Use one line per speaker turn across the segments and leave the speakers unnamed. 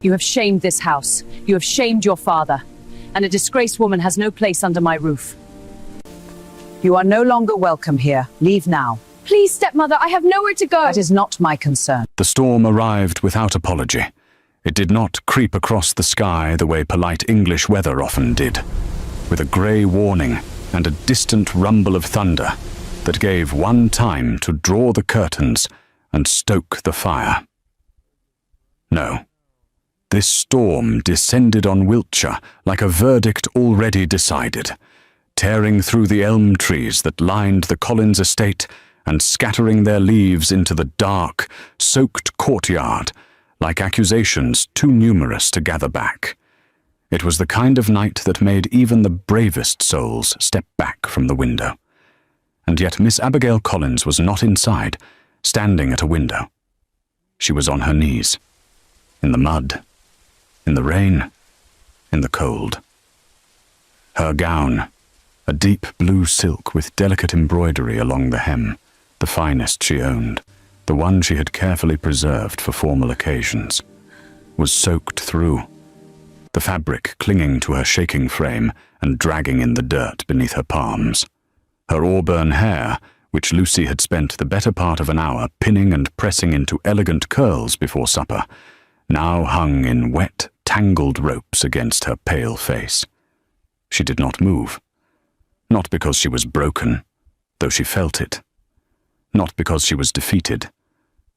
You have shamed this house. You have shamed your father. And a disgraced woman has no place under my roof.
You are no longer welcome here. Leave now.
Please, stepmother, I have nowhere to go.
That is not my concern.
The storm arrived without apology. It did not creep across the sky the way polite English weather often did, with a grey warning and a distant rumble of thunder that gave one time to draw the curtains and stoke the fire. No. This storm descended on Wiltshire like a verdict already decided, tearing through the elm trees that lined the Collins estate and scattering their leaves into the dark, soaked courtyard like accusations too numerous to gather back. It was the kind of night that made even the bravest souls step back from the window. And yet Miss Abigail Collins was not inside, standing at a window. She was on her knees, in the mud, in the rain, in the cold. Her gown, a deep blue silk with delicate embroidery along the hem, the finest she owned, the one she had carefully preserved for formal occasions, was soaked through, the fabric clinging to her shaking frame and dragging in the dirt beneath her palms. Her auburn hair, which Lucy had spent the better part of an hour pinning and pressing into elegant curls before supper, now hung in wet, tangled ropes against her pale face. She did not move, not because she was broken, though she felt it, not because she was defeated,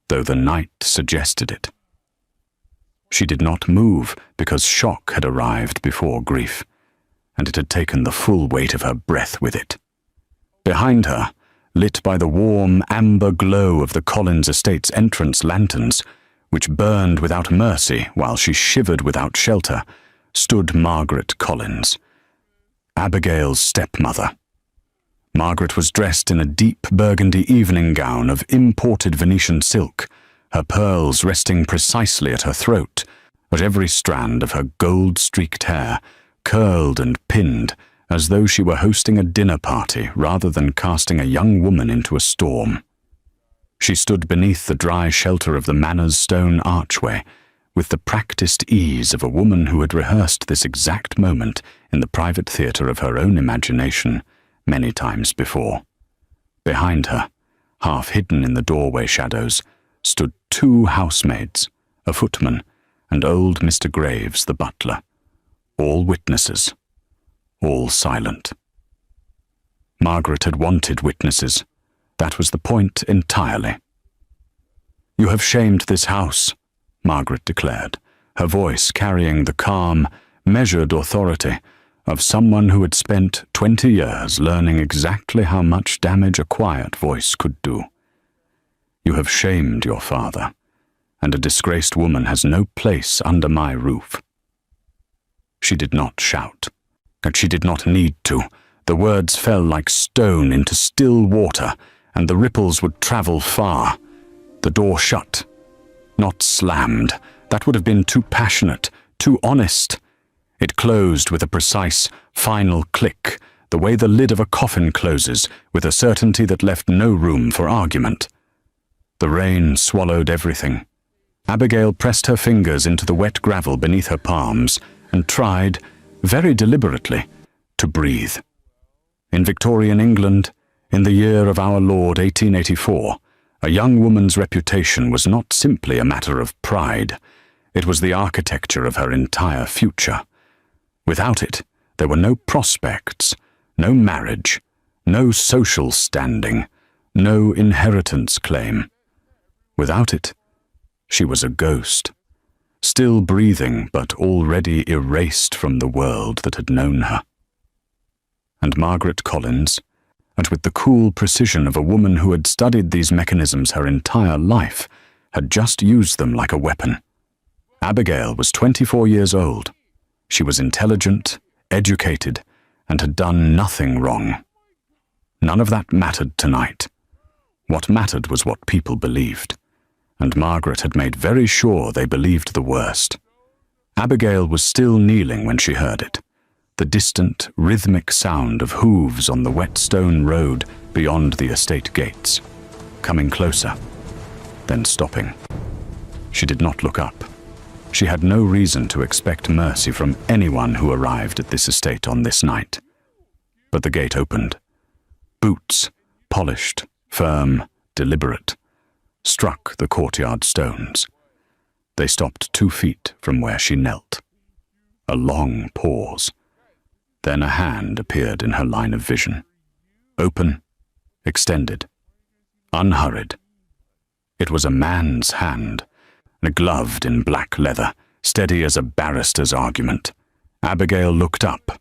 though the night suggested it. She did not move because shock had arrived before grief, and it had taken the full weight of her breath with it. Behind her, lit by the warm amber glow of the Collins estate's entrance lanterns, which burned without mercy while she shivered without shelter, stood Margaret Collins, Abigail's stepmother. Margaret was dressed in a deep burgundy evening gown of imported Venetian silk, her pearls resting precisely at her throat, but every strand of her gold-streaked hair curled and pinned as though she were hosting a dinner party rather than casting a young woman into a storm. She stood beneath the dry shelter of the manor's stone archway, with the practiced ease of a woman who had rehearsed this exact moment in the private theatre of her own imagination many times before. Behind her, half hidden in the doorway shadows, stood 2 housemaids, a footman, and old Mr. Graves, the butler, all witnesses, all silent. Margaret had wanted witnesses. That was the point entirely. "You have shamed this house," Margaret declared, her voice carrying the calm, measured authority of someone who had spent 20 years learning exactly how much damage a quiet voice could do. "You have shamed your father, and a disgraced woman has no place under my roof." She did not shout, and she did not need to. The words fell like stone into still water, and the ripples would travel far. The door shut, not slammed. That would have been too passionate, too honest. It closed with a precise, final click, the way the lid of a coffin closes, with a certainty that left no room for argument. The rain swallowed everything. Abigail pressed her fingers into the wet gravel beneath her palms and tried, very deliberately, to breathe. In Victorian England, in the year of our Lord 1884, a young woman's reputation was not simply a matter of pride. It was the architecture of her entire future. Without it, there were no prospects, no marriage, no social standing, no inheritance claim. Without it, she was a ghost, still breathing but already erased from the world that had known her. And Margaret Collins, and with the cool precision of a woman who had studied these mechanisms her entire life, had just used them like a weapon. Abigail was 24 years old. She was intelligent, educated, and had done nothing wrong. None of that mattered tonight. What mattered was what people believed, and Margaret had made very sure they believed the worst. Abigail was still kneeling when she heard it, the distant, rhythmic sound of hooves on the wet stone road beyond the estate gates, coming closer, then stopping. She did not look up. She had no reason to expect mercy from anyone who arrived at this estate on this night. But the gate opened. Boots, polished, firm, deliberate, struck the courtyard stones. They stopped 2 feet from where she knelt. A long pause. Then a hand appeared in her line of vision. Open, extended, unhurried. It was a man's hand, gloved in black leather, steady as a barrister's argument. Abigail looked up.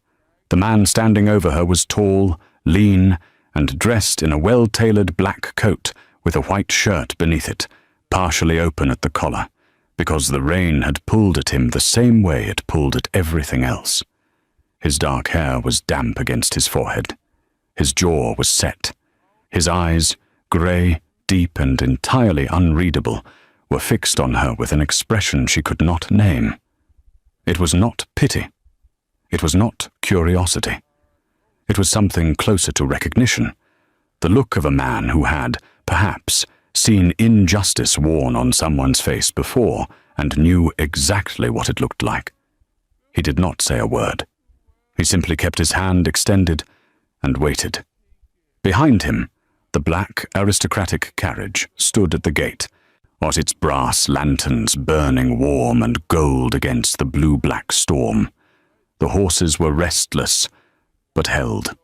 The man standing over her was tall, lean, and dressed in a well-tailored black coat with a white shirt beneath it, partially open at the collar, because the rain had pulled at him the same way it pulled at everything else. His dark hair was damp against his forehead. His jaw was set. His eyes, grey, deep, and entirely unreadable, were fixed on her with an expression she could not name. It was not pity. It was not curiosity. It was something closer to recognition, the look of a man who had, perhaps, seen injustice worn on someone's face before and knew exactly what it looked like. He did not say a word. He simply kept his hand extended and waited. Behind him, the black aristocratic carriage stood at the gate, its brass lanterns burning warm and gold against the blue-black storm. The horses were restless, but held.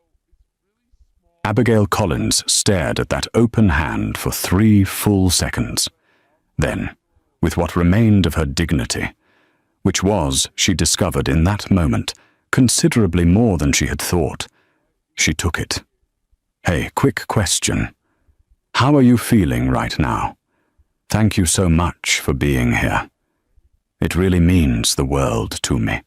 Abigail Collins stared at that open hand for 3 full seconds. Then, with what remained of her dignity, which was, she discovered in that moment, considerably more than she had thought, she took it. Hey, quick question. How are you feeling right now? Thank you so much for being here. It really means the world to me.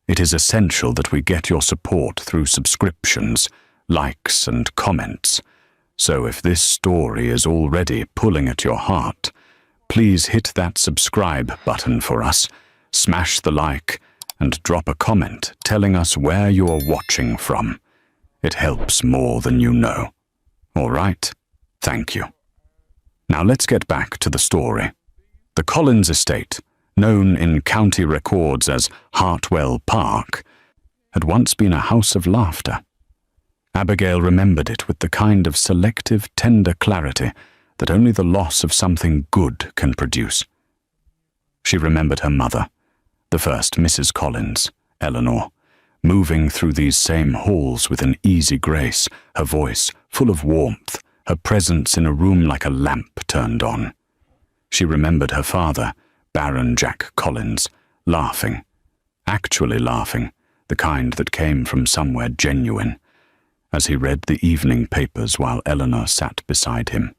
It is essential that we get your support through subscriptions, likes, and comments. So if this story is already pulling at your heart, please hit that subscribe button for us, smash the like, and drop a comment telling us where you are watching from. It helps more than you know. All right? Thank you. Now let's get back to the story. The Collins estate, known in county records as Hartwell Park, had once been a house of laughter. Abigail remembered it with the kind of selective, tender clarity that only the loss of something good can produce. She remembered her mother, the first Mrs. Collins, Eleanor, moving through these same halls with an easy grace, her voice full of warmth, her presence in a room like a lamp turned on. She remembered her father, Baron Jack Collins, laughing, actually laughing, the kind that came from somewhere genuine, as he read the evening papers while Eleanor sat beside him,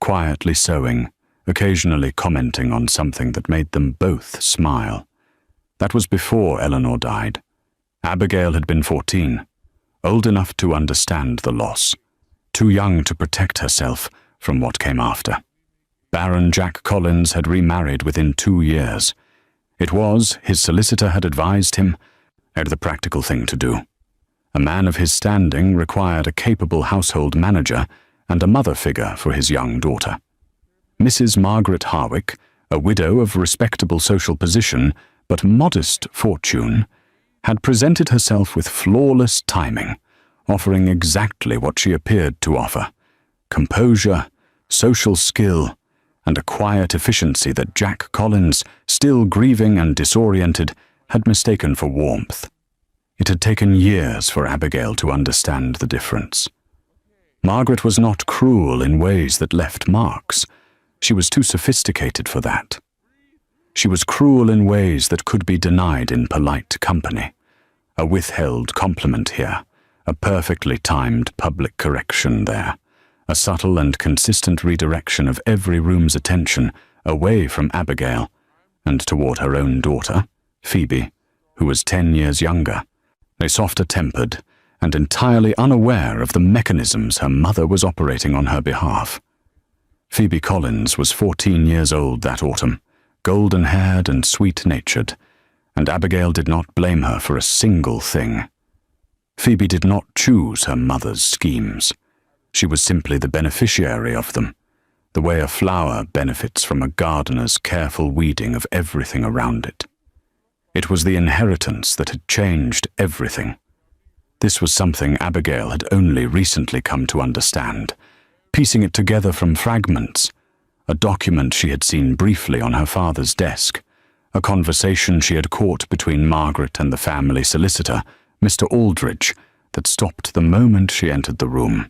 quietly sewing, occasionally commenting on something that made them both smile. That was before Eleanor died. Abigail had been 14, old enough to understand the loss, too young to protect herself from what came after. Baron Jack Collins had remarried within 2 years. It was, his solicitor had advised him, the practical thing to do. A man of his standing required a capable household manager and a mother figure for his young daughter. Mrs. Margaret Harwick, a widow of respectable social position but modest fortune, had presented herself with flawless timing, offering exactly what she appeared to offer: composure, social skill, and a quiet efficiency that Jack Collins, still grieving and disoriented, had mistaken for warmth. It had taken years for Abigail to understand the difference. Margaret was not cruel in ways that left marks. She was too sophisticated for that. She was cruel in ways that could be denied in polite company. A withheld compliment here, a perfectly timed public correction there, a subtle and consistent redirection of every room's attention away from Abigail and toward her own daughter, Phoebe, who was 10 years younger, a softer-tempered and entirely unaware of the mechanisms her mother was operating on her behalf. Phoebe Collins was 14 years old that autumn, golden-haired and sweet-natured, and Abigail did not blame her for a single thing. Phoebe did not choose her mother's schemes. She was simply the beneficiary of them, the way a flower benefits from a gardener's careful weeding of everything around it. It was the inheritance that had changed everything. This was something Abigail had only recently come to understand, piecing it together from fragments, a document she had seen briefly on her father's desk, a conversation she had caught between Margaret and the family solicitor, Mr. Aldridge, that stopped the moment she entered the room.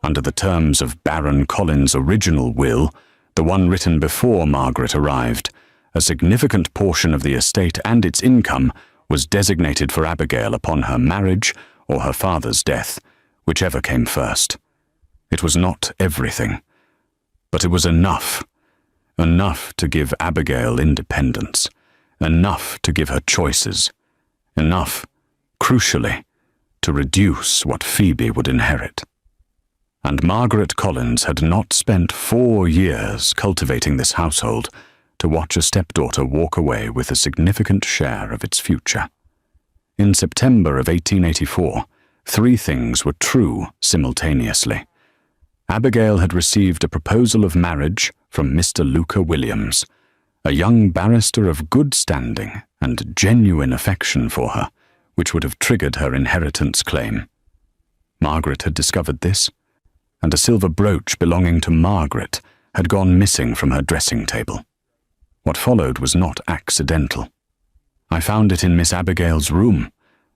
Under the terms of Baron Collins' original will, the one written before Margaret arrived, a significant portion of the estate and its income was designated for Abigail upon her marriage or her father's death, whichever came first. It was not everything, but it was enough. Enough to give Abigail independence, enough to give her choices, enough, crucially, to reduce what Phoebe would inherit. And Margaret Collins had not spent 4 years cultivating this household to watch a stepdaughter walk away with a significant share of its future. In September of 1884, 3 things were true simultaneously. Abigail had received a proposal of marriage from Mr. Luca Williams, a young barrister of good standing and genuine affection for her, which would have triggered her inheritance claim. Margaret had discovered this, and a silver brooch belonging to Margaret had gone missing from her dressing table. What followed was not accidental. "I found it in Miss Abigail's room,"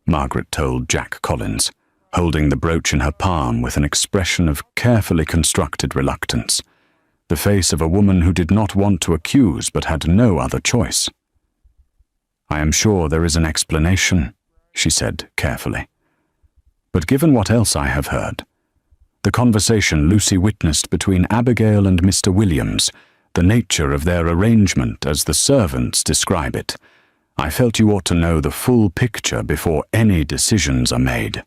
Margaret told Jack Collins, holding the brooch in her palm with an expression of carefully constructed reluctance, the face of a woman who did not want to accuse but had no other choice. "I am sure there is an explanation," she said carefully. "But given what else I have heard, the conversation Lucy witnessed between Abigail and Mr. Williams, the nature of their arrangement as the servants describe it, I felt you ought to know the full picture before any decisions are made."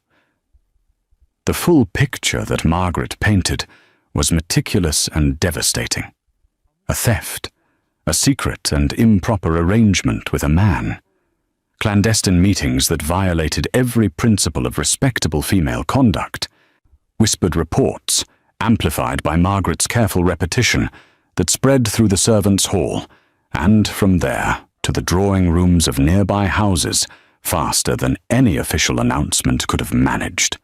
The full picture that Margaret painted was meticulous and devastating. A theft, a secret and improper arrangement with a man, clandestine meetings that violated every principle of respectable female conduct, whispered reports, amplified by Margaret's careful repetition, that spread through the servants' hall, and from there to the drawing rooms of nearby houses faster than any official announcement could have managed.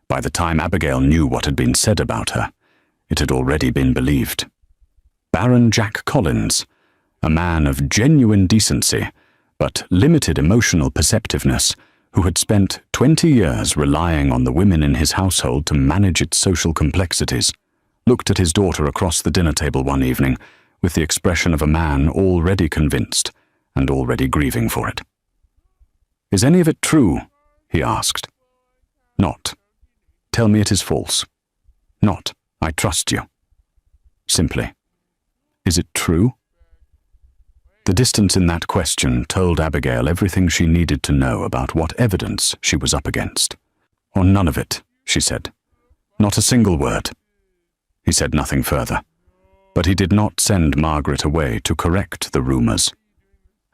By the time Abigail knew what had been said about her, it had already been believed. Baron Jack Collins, a man of genuine decency, but limited emotional perceptiveness, who had spent 20 years relying on the women in his household to manage its social complexities, looked at his daughter across the dinner table one evening with the expression of a man already convinced and already grieving for it. "Is any of it true?" he asked. "Not. Tell me it is false." "Not. I trust you." Simply, "Is it true?" The distance in that question told Abigail everything she needed to know about what evidence she was up against. "Or none of it," she said. "Not a single word." He said nothing further, but he did not send Margaret away to correct the rumors.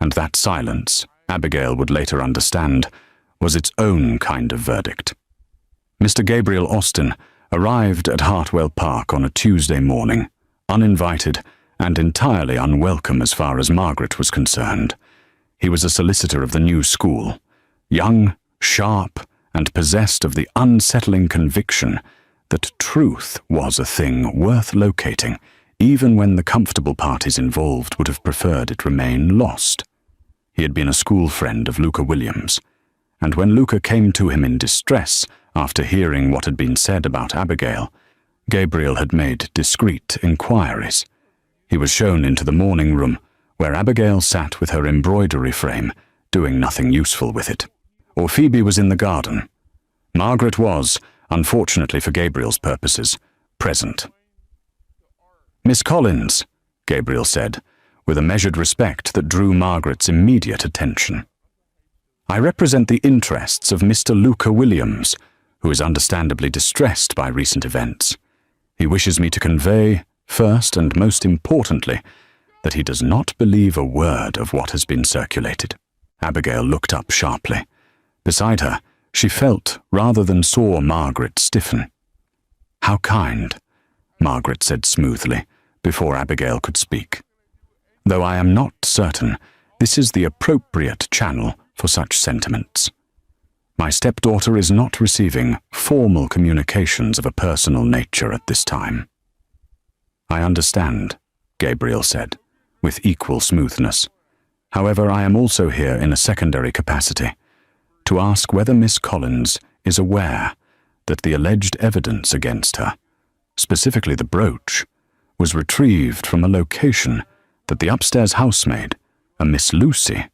And that silence, Abigail would later understand, was its own kind of verdict. Mr. Gabriel Austin arrived at Hartwell Park on a Tuesday morning, uninvited and entirely unwelcome as far as Margaret was concerned. He was a solicitor of the new school, young, sharp, and possessed of the unsettling conviction that truth was a thing worth locating, even when the comfortable parties involved would have preferred it remain lost. He had been a school friend of Luca Williams, and when Luca came to him in distress after hearing what had been said about Abigail, Gabriel had made discreet inquiries. He was shown into the morning room, where Abigail sat with her embroidery frame, doing nothing useful with it. Or Phoebe was in the garden. Margaret was, unfortunately for Gabriel's purposes, present. "Miss Collins," Gabriel said, with a measured respect that drew Margaret's immediate attention. "I represent the interests of Mr. Luca Williams, who is understandably distressed by recent events. He wishes me to convey, first and most importantly, that he does not believe a word of what has been circulated." Abigail looked up sharply. Beside her, she felt rather than saw Margaret stiffen. "How kind," Margaret said smoothly, before Abigail could speak. Though I am not certain this is the appropriate channel for such sentiments. My stepdaughter is not receiving formal communications of a personal nature at this time. I understand, Gabriel said, with equal smoothness. However, I am also here in a secondary capacity, to ask whether Miss Collins is aware that the alleged evidence against her, specifically the brooch, was retrieved from a location that the upstairs housemaid, a Miss Lucy,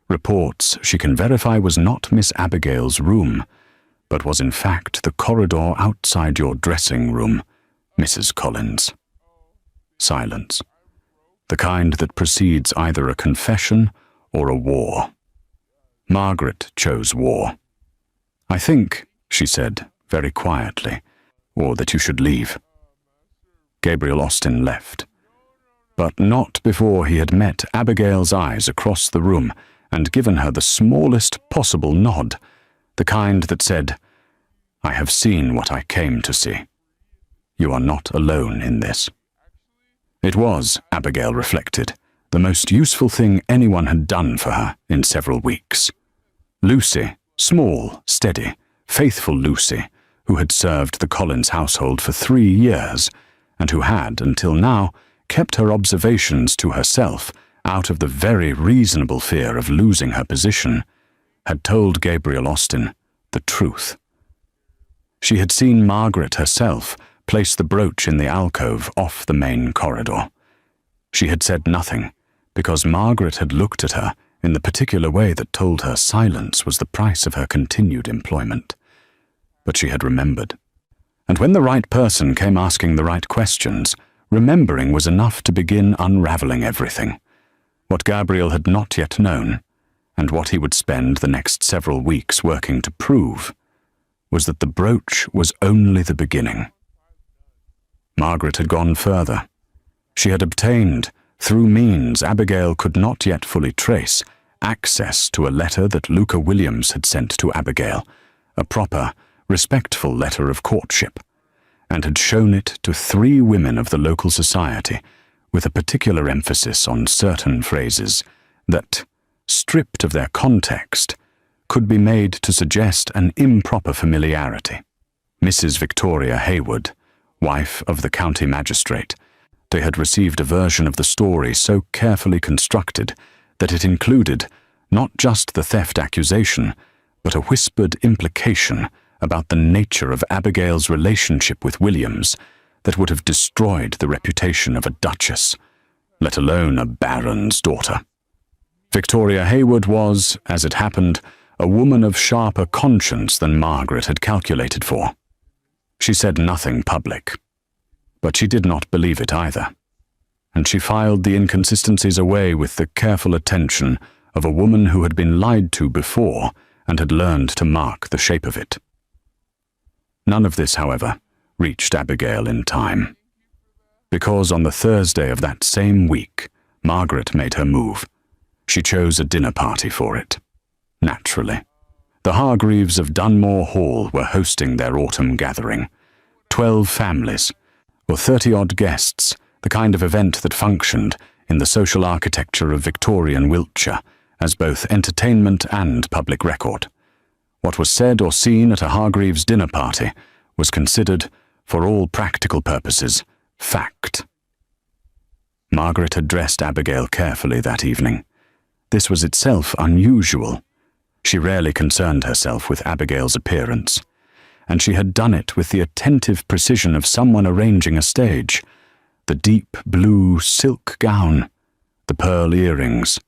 reports she can verify was not Miss Abigail's room, but was in fact the corridor outside your dressing room, Mrs. Collins. Silence. The kind that precedes either a confession or a war. Margaret chose war. I think, she said, very quietly, or that you should leave. Gabriel Austin left, but not before he had met Abigail's eyes across the room and given her the smallest possible nod, the kind that said, "I have seen what I came to see. You are not alone in this." It was, Abigail reflected, the most useful thing anyone had done for her in several weeks. Lucy, small, steady, faithful Lucy, who had served the Collins household for 3 years, and who had, until now, kept her observations to herself out of the very reasonable fear of losing her position, had told Gabriel Austin the truth. She had seen Margaret herself place the brooch in the alcove off the main corridor. She had said nothing, because Margaret had looked at her in the particular way that told her silence was the price of her continued employment. But she had remembered. And when the right person came asking the right questions, remembering was enough to begin unraveling everything. What Gabriel had not yet known, and what he would spend the next several weeks working to prove, was that the brooch was only the beginning. Margaret had gone further. She had obtained, through means Abigail could not yet fully trace, access to a letter that Luca Williams had sent to Abigail, a proper, respectful letter of courtship, and had shown it to 3 women of the local society, with a particular emphasis on certain phrases that, stripped of their context, could be made to suggest an improper familiarity. Mrs. Victoria Hayward, wife of the county magistrate, they had received a version of the story so carefully constructed that it included not just the theft accusation, but a whispered implication about the nature of Abigail's relationship with Williams that would have destroyed the reputation of a duchess, let alone a baron's daughter. Victoria Hayward was, as it happened, a woman of sharper conscience than Margaret had calculated for. She said nothing public, but she did not believe it either, and she filed the inconsistencies away with the careful attention of a woman who had been lied to before and had learned to mark the shape of it. None of this, however, reached Abigail in time, because on the Thursday of that same week, Margaret made her move. She chose a dinner party for it. Naturally. The Hargreaves of Dunmore Hall were hosting their autumn gathering. 12 families, or 30-odd guests, the kind of event that functioned in the social architecture of Victorian Wiltshire as both entertainment and public record. What was said or seen at a Hargreaves dinner party was considered, for all practical purposes, fact. Margaret had dressed Abigail carefully that evening. This was itself unusual. She rarely concerned herself with Abigail's appearance, and she had done it with the attentive precision of someone arranging a stage. The deep blue silk gown, the pearl earrings,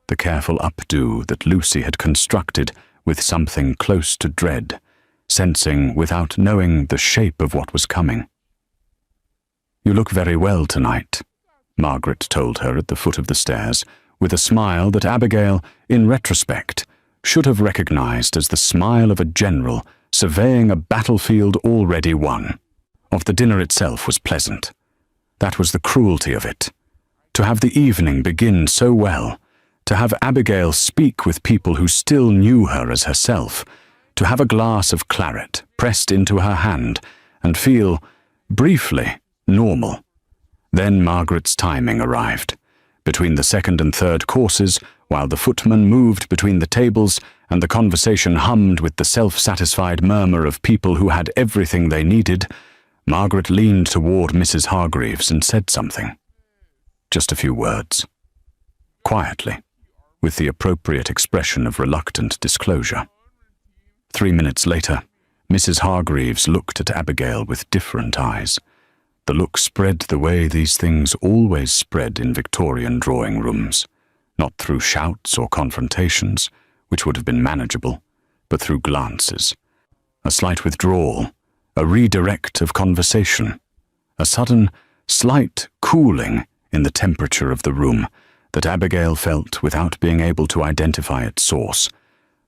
the careful updo that Lucy had constructed with something close to dread, sensing without knowing the shape of what was coming. "You look very well tonight," Margaret told her at the foot of the stairs, with a smile that Abigail, in retrospect, should have recognized as the smile of a general surveying a battlefield already won. Of the dinner itself was pleasant. That was the cruelty of it. To have the evening begin so well, to have Abigail speak with people who still knew her as herself, to have a glass of claret pressed into her hand and feel, briefly, normal, Then Margaret's timing arrived. Between the second and third courses, while the footman moved between the tables and the conversation hummed with the self-satisfied murmur of people who had everything they needed, Margaret leaned toward Mrs. Hargreaves and said something. Just a few words. Quietly, with the appropriate expression of reluctant disclosure. 3 minutes later, Mrs. Hargreaves looked at Abigail with different eyes. The look spread the way these things always spread in Victorian drawing rooms, not through shouts or confrontations, which would have been manageable, but through glances. A slight withdrawal, a redirect of conversation, a sudden, slight cooling in the temperature of the room that Abigail felt without being able to identify its source,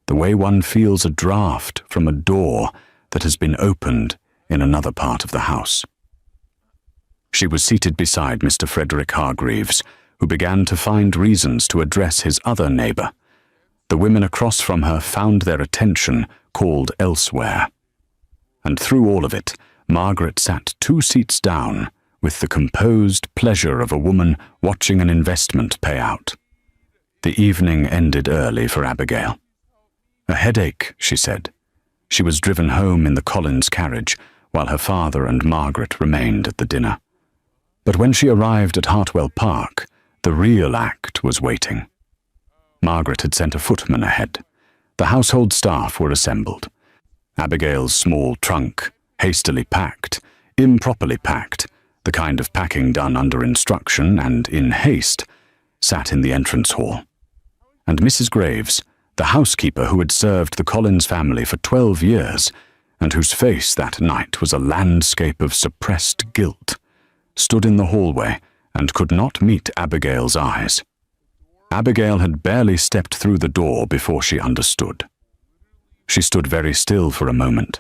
the way one feels a draft from a door that has been opened in another part of the house. She was seated beside Mr. Frederick Hargreaves, who began to find reasons to address his other neighbour. The women across from her found their attention called elsewhere. And through all of it, Margaret sat 2 seats down with the composed pleasure of a woman watching an investment pay out. The evening ended early for Abigail. A headache, she said. She was driven home in the Collins carriage, while her father and Margaret remained at the dinner. But when she arrived at Hartwell Park, the real act was waiting. Margaret had sent a footman ahead. The household staff were assembled. Abigail's small trunk, hastily packed, improperly packed, the kind of packing done under instruction and in haste, sat in the entrance hall. And Mrs. Graves, the housekeeper who had served the Collins family for 12 years, and whose face that night was a landscape of suppressed guilt, stood in the hallway and could not meet Abigail's eyes. Abigail had barely stepped through the door before she understood. She stood very still for a moment.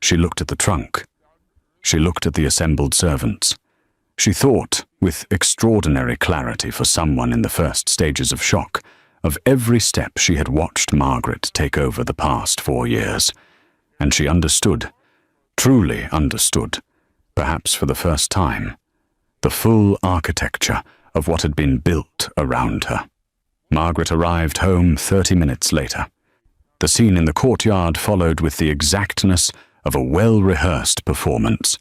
She looked at the trunk. She looked at the assembled servants. She thought, with extraordinary clarity for someone in the first stages of shock, of every step she had watched Margaret take over the past 4 years. And she understood, truly understood, perhaps for the first time, the full architecture of what had been built around her. Margaret arrived home 30 minutes later. The scene in the courtyard followed with the exactness of a well-rehearsed performance,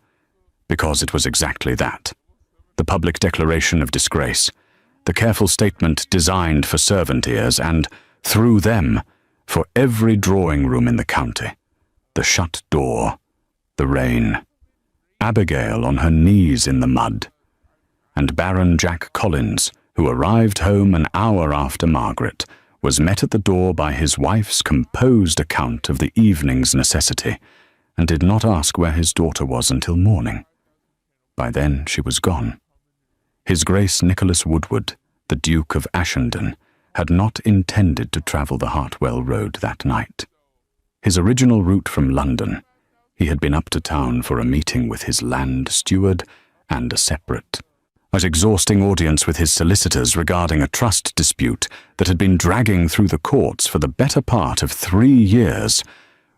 because it was exactly that. The public declaration of disgrace, the careful statement designed for servant ears and, through them, for every drawing room in the county. The shut door, the rain, Abigail on her knees in the mud, and Baron Jack Collins, who arrived home an hour after Margaret, was met at the door by his wife's composed account of the evening's necessity, and did not ask where his daughter was until morning. By then she was gone. His Grace Nicholas Woodward, the Duke of Ashendon, had not intended to travel the Hartwell Road that night. His original route from London, he had been up to town for a meeting with his land steward and a separate, an exhausting audience with his solicitors regarding a trust dispute that had been dragging through the courts for the better part of 3 years,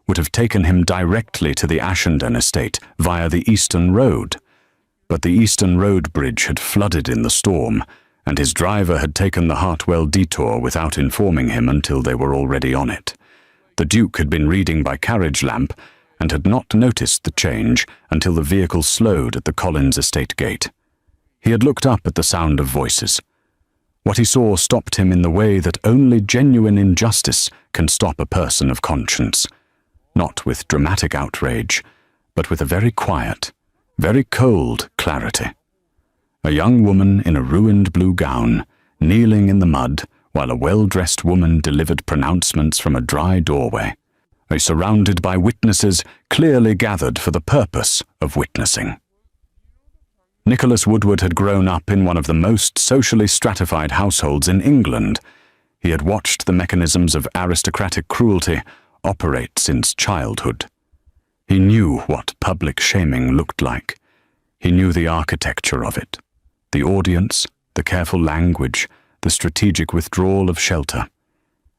would have taken him directly to the Ashendon estate via the Eastern Road. But the Eastern Road bridge had flooded in the storm, and his driver had taken the Hartwell detour without informing him until they were already on it. The Duke had been reading by carriage lamp and had not noticed the change until the vehicle slowed at the Collins estate gate. He had looked up at the sound of voices. What he saw stopped him in the way that only genuine injustice can stop a person of conscience, not with dramatic outrage, but with a very quiet, very cold clarity. A young woman in a ruined blue gown, kneeling in the mud, while a well-dressed woman delivered pronouncements from a dry doorway, surrounded by witnesses clearly gathered for the purpose of witnessing. Nicholas Woodward had grown up in one of the most socially stratified households in England. He had watched the mechanisms of aristocratic cruelty operate since childhood. He knew what public shaming looked like. He knew the architecture of it, the audience, the careful language, the strategic withdrawal of shelter.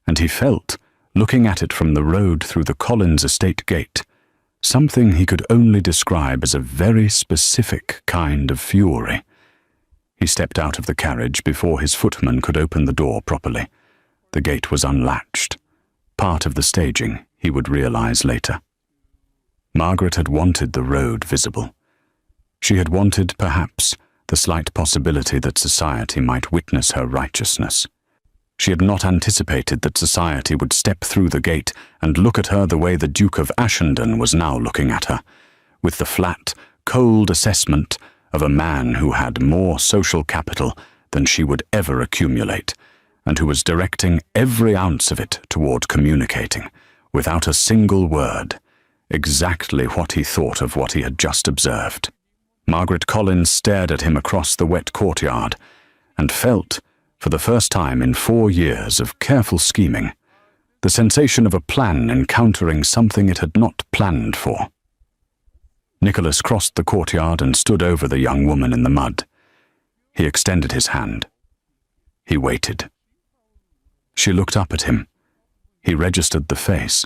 And he felt, looking at it from the road through the Collins estate gate, something he could only describe as a very specific kind of fury, He stepped out of the carriage before his footman could open the door properly. The gate was unlatched. Part of the staging, he would realize later. Margaret had wanted the road visible. She had wanted, perhaps, the slight possibility that society might witness her righteousness. She had not anticipated that society would step through the gate and look at her the way the Duke of Ashenden was now looking at her, with the flat, cold assessment of a man who had more social capital than she would ever accumulate, and who was directing every ounce of it toward communicating, without a single word, exactly what he thought of what he had just observed. Margaret Collins stared at him across the wet courtyard, and felt, for the first time in 4 years of careful scheming, the sensation of a plan encountering something it had not planned for. Nicholas crossed the courtyard and stood over the young woman in the mud. He extended his hand. He waited. She looked up at him. He registered the face,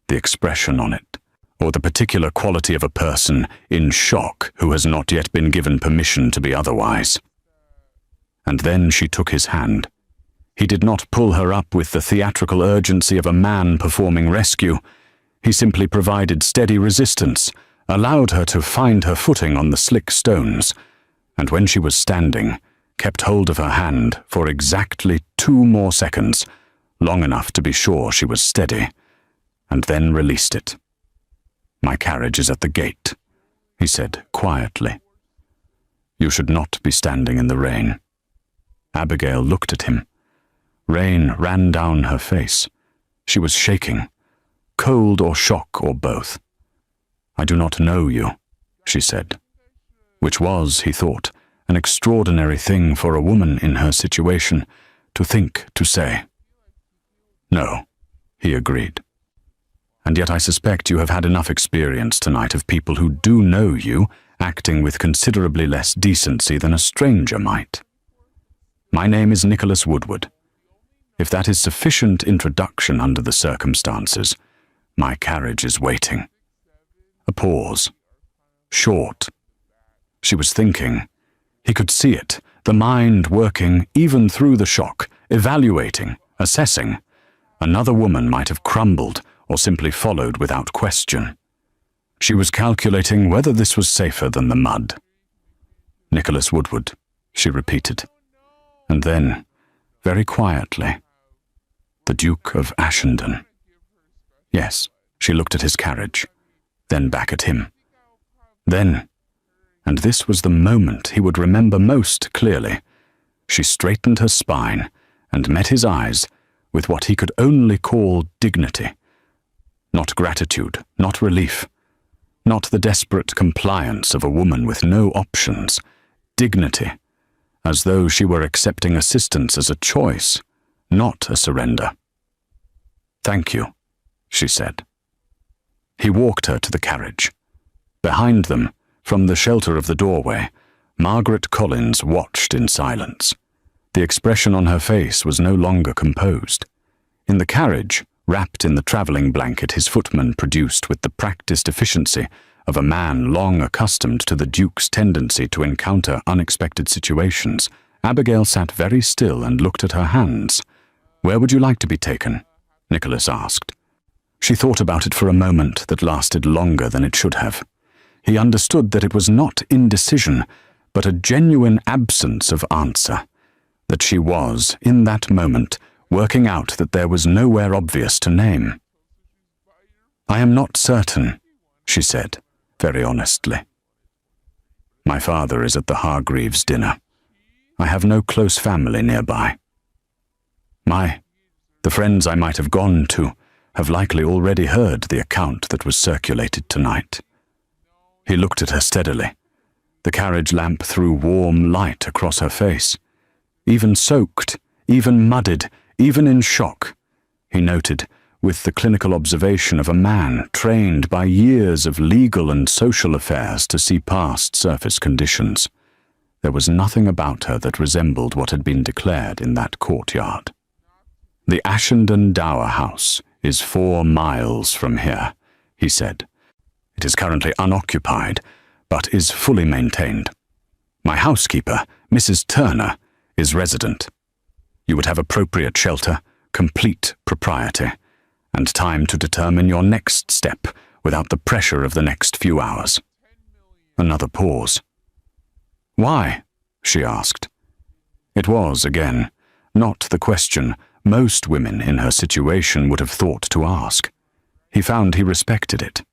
the expression on it, or the particular quality of a person in shock who has not yet been given permission to be otherwise. And then she took his hand. He did not pull her up with the theatrical urgency of a man performing rescue. He simply provided steady resistance, allowed her to find her footing on the slick stones, and when she was standing, kept hold of her hand for exactly 2 more seconds, long enough to be sure she was steady, and then released it. "My carriage is at the gate," he said quietly. "You should not be standing in the rain." Abigail looked at him. Rain ran down her face. She was shaking, cold or shock or both. "I do not know you," she said, which was, he thought, an extraordinary thing for a woman in her situation to think to say. "No," he agreed. "And yet I suspect you have had enough experience tonight of people who do know you acting with considerably less decency than a stranger might. My name is Nicholas Woodward. If that is sufficient introduction under the circumstances, my carriage is waiting." A pause. Short. She was thinking. He could see it, the mind working even through the shock, evaluating, assessing. Another woman might have crumbled or simply followed without question. She was calculating whether this was safer than the mud. "Nicholas Woodward," she repeated. And then, very quietly, "The Duke of Ashenden." Yes, she looked at his carriage, then back at him. Then, and this was the moment he would remember most clearly, she straightened her spine and met his eyes with what he could only call dignity. Not gratitude, not relief, not the desperate compliance of a woman with no options. Dignity, as though she were accepting assistance as a choice, not a surrender. "Thank you," she said. He walked her to the carriage. Behind them, from the shelter of the doorway, Margaret Collins watched in silence. The expression on her face was no longer composed. In the carriage, wrapped in the travelling blanket his footman produced with the practised efficiency of a man long accustomed to the Duke's tendency to encounter unexpected situations, Abigail sat very still and looked at her hands. "Where would you like to be taken?" Nicholas asked. She thought about it for a moment that lasted longer than it should have. He understood that it was not indecision, but a genuine absence of answer, that she was, in that moment, working out that there was nowhere obvious to name. "I am not certain," she said, very honestly. "My father is at the Hargreaves' dinner. I have no close family nearby. The friends I might have gone to have likely already heard the account that was circulated tonight." He looked at her steadily. The carriage lamp threw warm light across her face. Even soaked, even muddied, even in shock, he noted, with the clinical observation of a man trained by years of legal and social affairs to see past surface conditions. There was nothing about her that resembled what had been declared in that courtyard. "The Ashenden Dower House is 4 miles from here," he said. "It is currently unoccupied, but is fully maintained. My housekeeper, Mrs. Turner, is resident. You would have appropriate shelter, complete propriety, and time to determine your next step without the pressure of the next few hours. Another pause. Why? She asked. It was, again, not the question most women in her situation would have thought to ask. He found he respected it.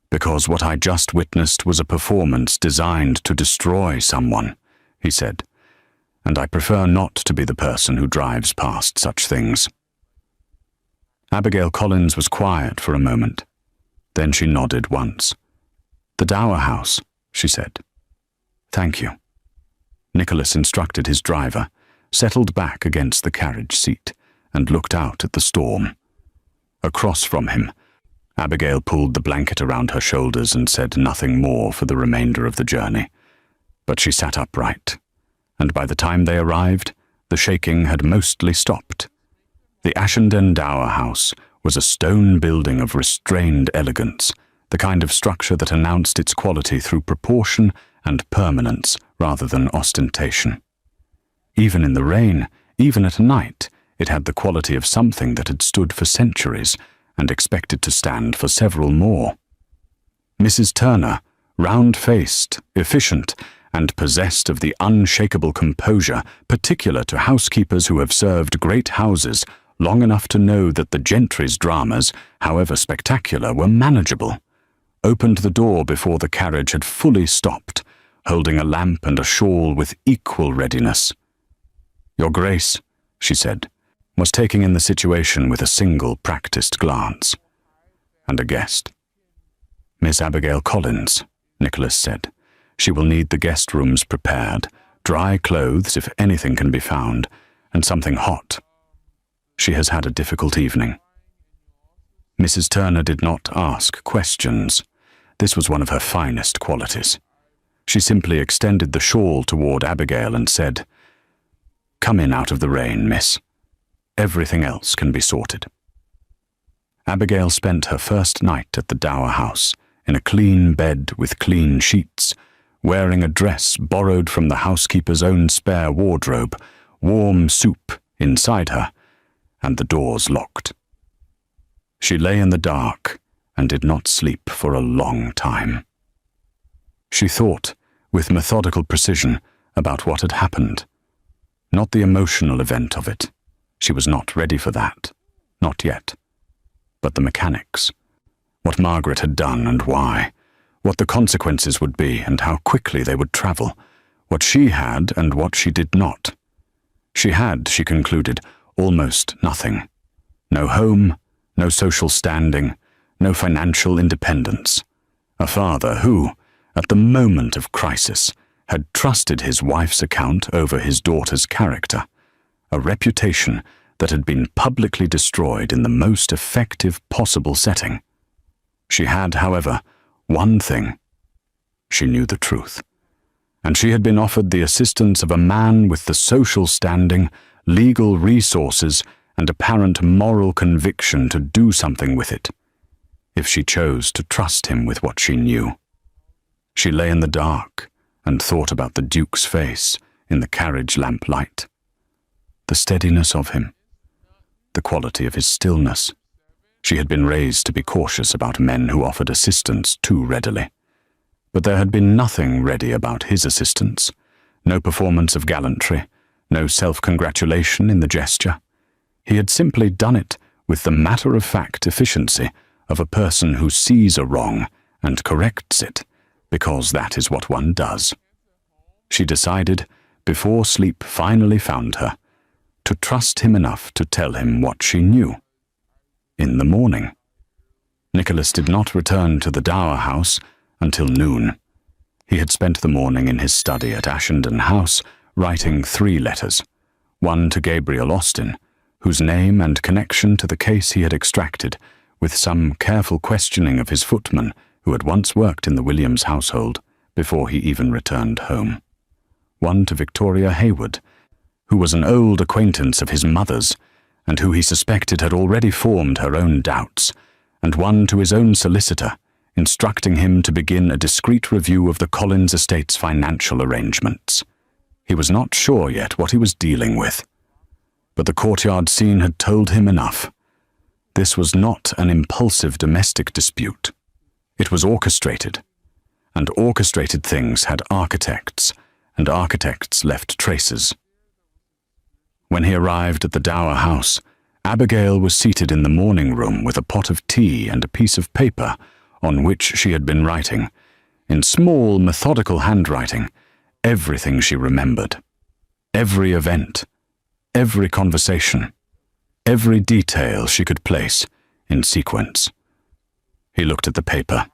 Because what I just witnessed was a performance designed to destroy someone, he said, and I prefer not to be the person who drives past such things. Abigail Collins was quiet for a moment. Then she nodded once. The Dower House, she said. Thank you. Nicholas instructed his driver, settled back against the carriage seat, and looked out at the storm. Across from him, Abigail pulled the blanket around her shoulders and said nothing more for the remainder of the journey. But she sat upright, and by the time they arrived, the shaking had mostly stopped. The Ashenden Dower House was a stone building of restrained elegance, the kind of structure that announced its quality through proportion and permanence rather than ostentation. Even in the rain, even at night, it had the quality of something that had stood for centuries and expected to stand for several more. Mrs. Turner, round-faced, efficient, and possessed of the unshakable composure particular to housekeepers who have served great houses long enough to know that the gentry's dramas, however spectacular, were manageable, opened the door before the carriage had fully stopped, holding a lamp and a shawl with equal readiness. Your Grace, she said, was taking in the situation with a single practiced glance. And a guest. Miss Abigail Collins, Nicholas said. She will need the guest rooms prepared, dry clothes if anything can be found, and something hot. She has had a difficult evening. Mrs. Turner did not ask questions. This was one of her finest qualities. She simply extended the shawl toward Abigail and said, Come in out of the rain, miss. Everything else can be sorted. Abigail spent her first night at the Dower House in a clean bed with clean sheets, wearing a dress borrowed from the housekeeper's own spare wardrobe, warm soup inside her, and the doors locked. She lay in the dark and did not sleep for a long time. She thought, with methodical precision, about what had happened. Not the emotional event of it. She was not ready for that. Not yet. But the mechanics. What Margaret had done and why. What the consequences would be and how quickly they would travel. What she had and what she did not. She had, she concluded, almost nothing. No home, no social standing, no financial independence. A father who, at the moment of crisis, had trusted his wife's account over his daughter's character, a reputation that had been publicly destroyed in the most effective possible setting. She had, however, one thing. She knew the truth. And she had been offered the assistance of a man with the social standing, legal resources, and apparent moral conviction to do something with it, if she chose to trust him with what she knew. She lay in the dark and thought about the Duke's face in the carriage lamplight. The steadiness of him, the quality of his stillness. She had been raised to be cautious about men who offered assistance too readily. But there had been nothing ready about his assistance, no performance of gallantry, no self-congratulation in the gesture. He had simply done it with the matter-of-fact efficiency of a person who sees a wrong and corrects it, because that is what one does. She decided, before sleep finally found her, to trust him enough to tell him what she knew. In the morning. Nicholas did not return to the Dower House until noon. He had spent the morning in his study at Ashenden House, writing 3 letters, one to Gabriel Austin, whose name and connection to the case he had extracted, with some careful questioning of his footman, who had once worked in the Williams household before he even returned home. One to Victoria Hayward, who was an old acquaintance of his mother's, and who he suspected had already formed her own doubts, and one to his own solicitor, instructing him to begin a discreet review of the Collins estate's financial arrangements. He was not sure yet what he was dealing with, but the courtyard scene had told him enough. This was not an impulsive domestic dispute. It was orchestrated, and orchestrated things had architects, and architects left traces. When he arrived at the Dower House, Abigail was seated in the morning room with a pot of tea and a piece of paper on which she had been writing, in small, methodical handwriting, everything she remembered. Every event, every conversation, every detail she could place in sequence. He looked at the paper,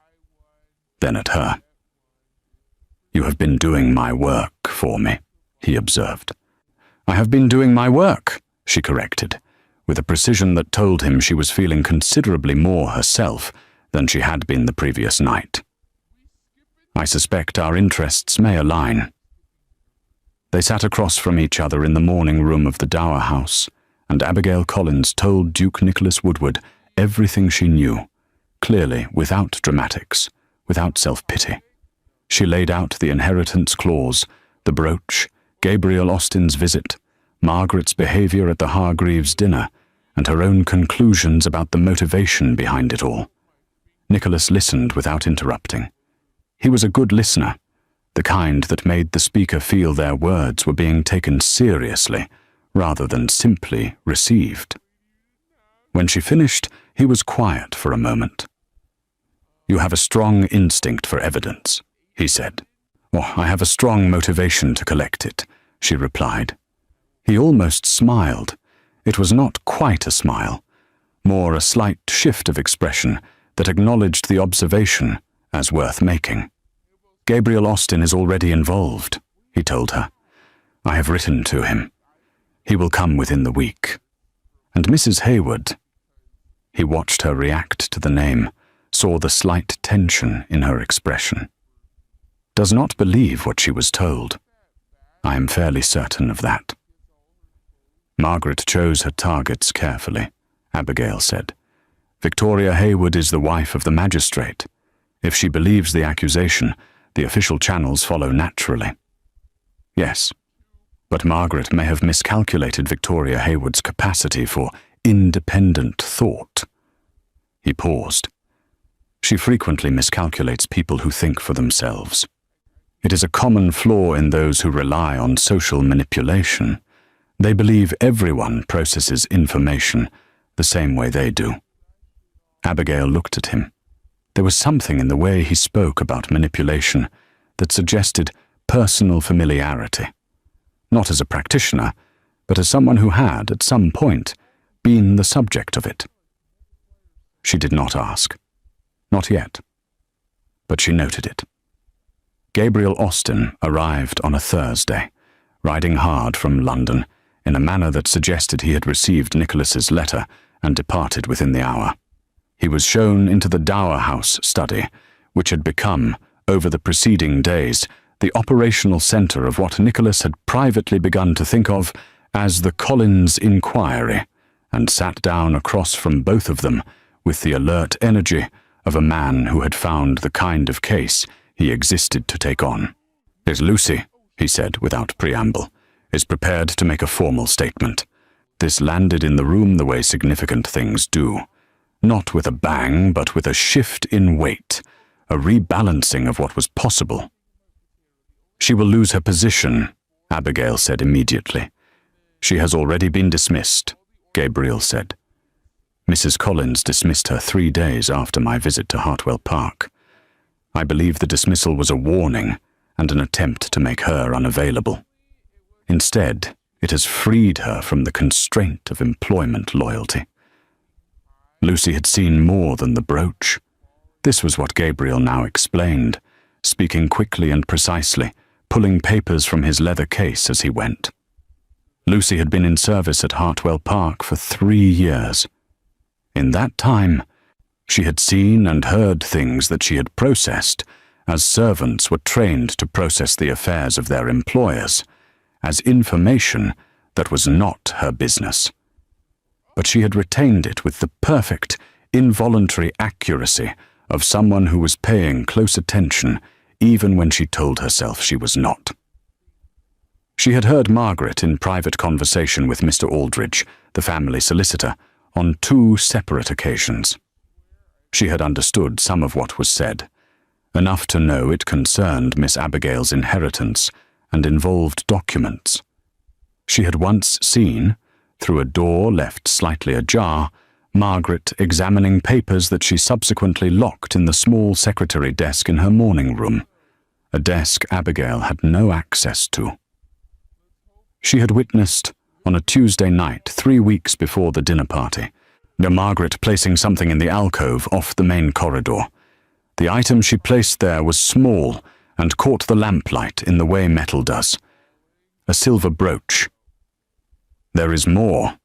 then at her. "You have been doing my work for me," he observed. "I have been doing my work," she corrected, with a precision that told him she was feeling considerably more herself than she had been the previous night. "I suspect our interests may align." They sat across from each other in the morning room of the Dower House, and Abigail Collins told Duke Nicholas Woodward everything she knew, clearly, without dramatics, without self-pity. She laid out the inheritance clause, the brooch, Gabriel Austen's visit, Margaret's behavior at the Hargreaves' dinner, and her own conclusions about the motivation behind it all. Nicholas listened without interrupting. He was a good listener, the kind that made the speaker feel their words were being taken seriously, rather than simply received. When she finished, he was quiet for a moment. "You have a strong instinct for evidence," he said. "Oh, I have a strong motivation to collect it," she replied. He almost smiled. It was not quite a smile, more a slight shift of expression that acknowledged the observation as worth making. "Gabriel Austen is already involved," he told her. "I have written to him. He will come within the week. And Mrs. Hayward—" He watched her react to the name, saw the slight tension in her expression. "Does not believe what she was told. I am fairly certain of that." "Margaret chose her targets carefully," Abigail said. "Victoria Hayward is the wife of the magistrate. If she believes the accusation, the official channels follow naturally." "Yes, but Margaret may have miscalculated Victoria Hayward's capacity for independent thought." He paused. "She frequently miscalculates people who think for themselves. It is a common flaw in those who rely on social manipulation. They believe everyone processes information the same way they do." Abigail looked at him. There was something in the way he spoke about manipulation that suggested personal familiarity, not as a practitioner, but as someone who had, at some point, been the subject of it. She did not ask. Not yet. But she noted it. Gabriel Austen arrived on a Thursday, riding hard from London in a manner that suggested he had received Nicholas's letter and departed within the hour. He was shown into the Dower House study, which had become, over the preceding days, the operational centre of what Nicholas had privately begun to think of as the Collins inquiry, and sat down across from both of them with the alert energy of a man who had found the kind of case he existed to take on. "Is Lucy," he said without preamble, "is prepared to make a formal statement." This landed in the room the way significant things do. Not with a bang, but with a shift in weight, a rebalancing of what was possible. "She will lose her position," Abigail said immediately. "She has already been dismissed," Gabriel said. "Mrs. Collins dismissed her 3 days after my visit to Hartwell Park. I believe the dismissal was a warning and an attempt to make her unavailable. Instead, it has freed her from the constraint of employment loyalty." Lucy had seen more than the brooch. This was what Gabriel now explained, speaking quickly and precisely, pulling papers from his leather case as he went. Lucy had been in service at Hartwell Park for 3 years. In that time, she had seen and heard things that she had processed, as servants were trained to process the affairs of their employers, as information that was not her business. But she had retained it with the perfect, involuntary accuracy of someone who was paying close attention even when she told herself she was not. She had heard Margaret in private conversation with Mr. Aldridge, the family solicitor, on 2 separate occasions. She had understood some of what was said, enough to know it concerned Miss Abigail's inheritance and involved documents. She had once seen, through a door left slightly ajar, Margaret examining papers that she subsequently locked in the small secretary desk in her morning room, a desk Abigail had no access to. She had witnessed, on a Tuesday night 3 weeks before the dinner party, Margaret placing something in the alcove off the main corridor. The item she placed there was small and caught the lamplight in the way metal does. A silver brooch. "There is more,"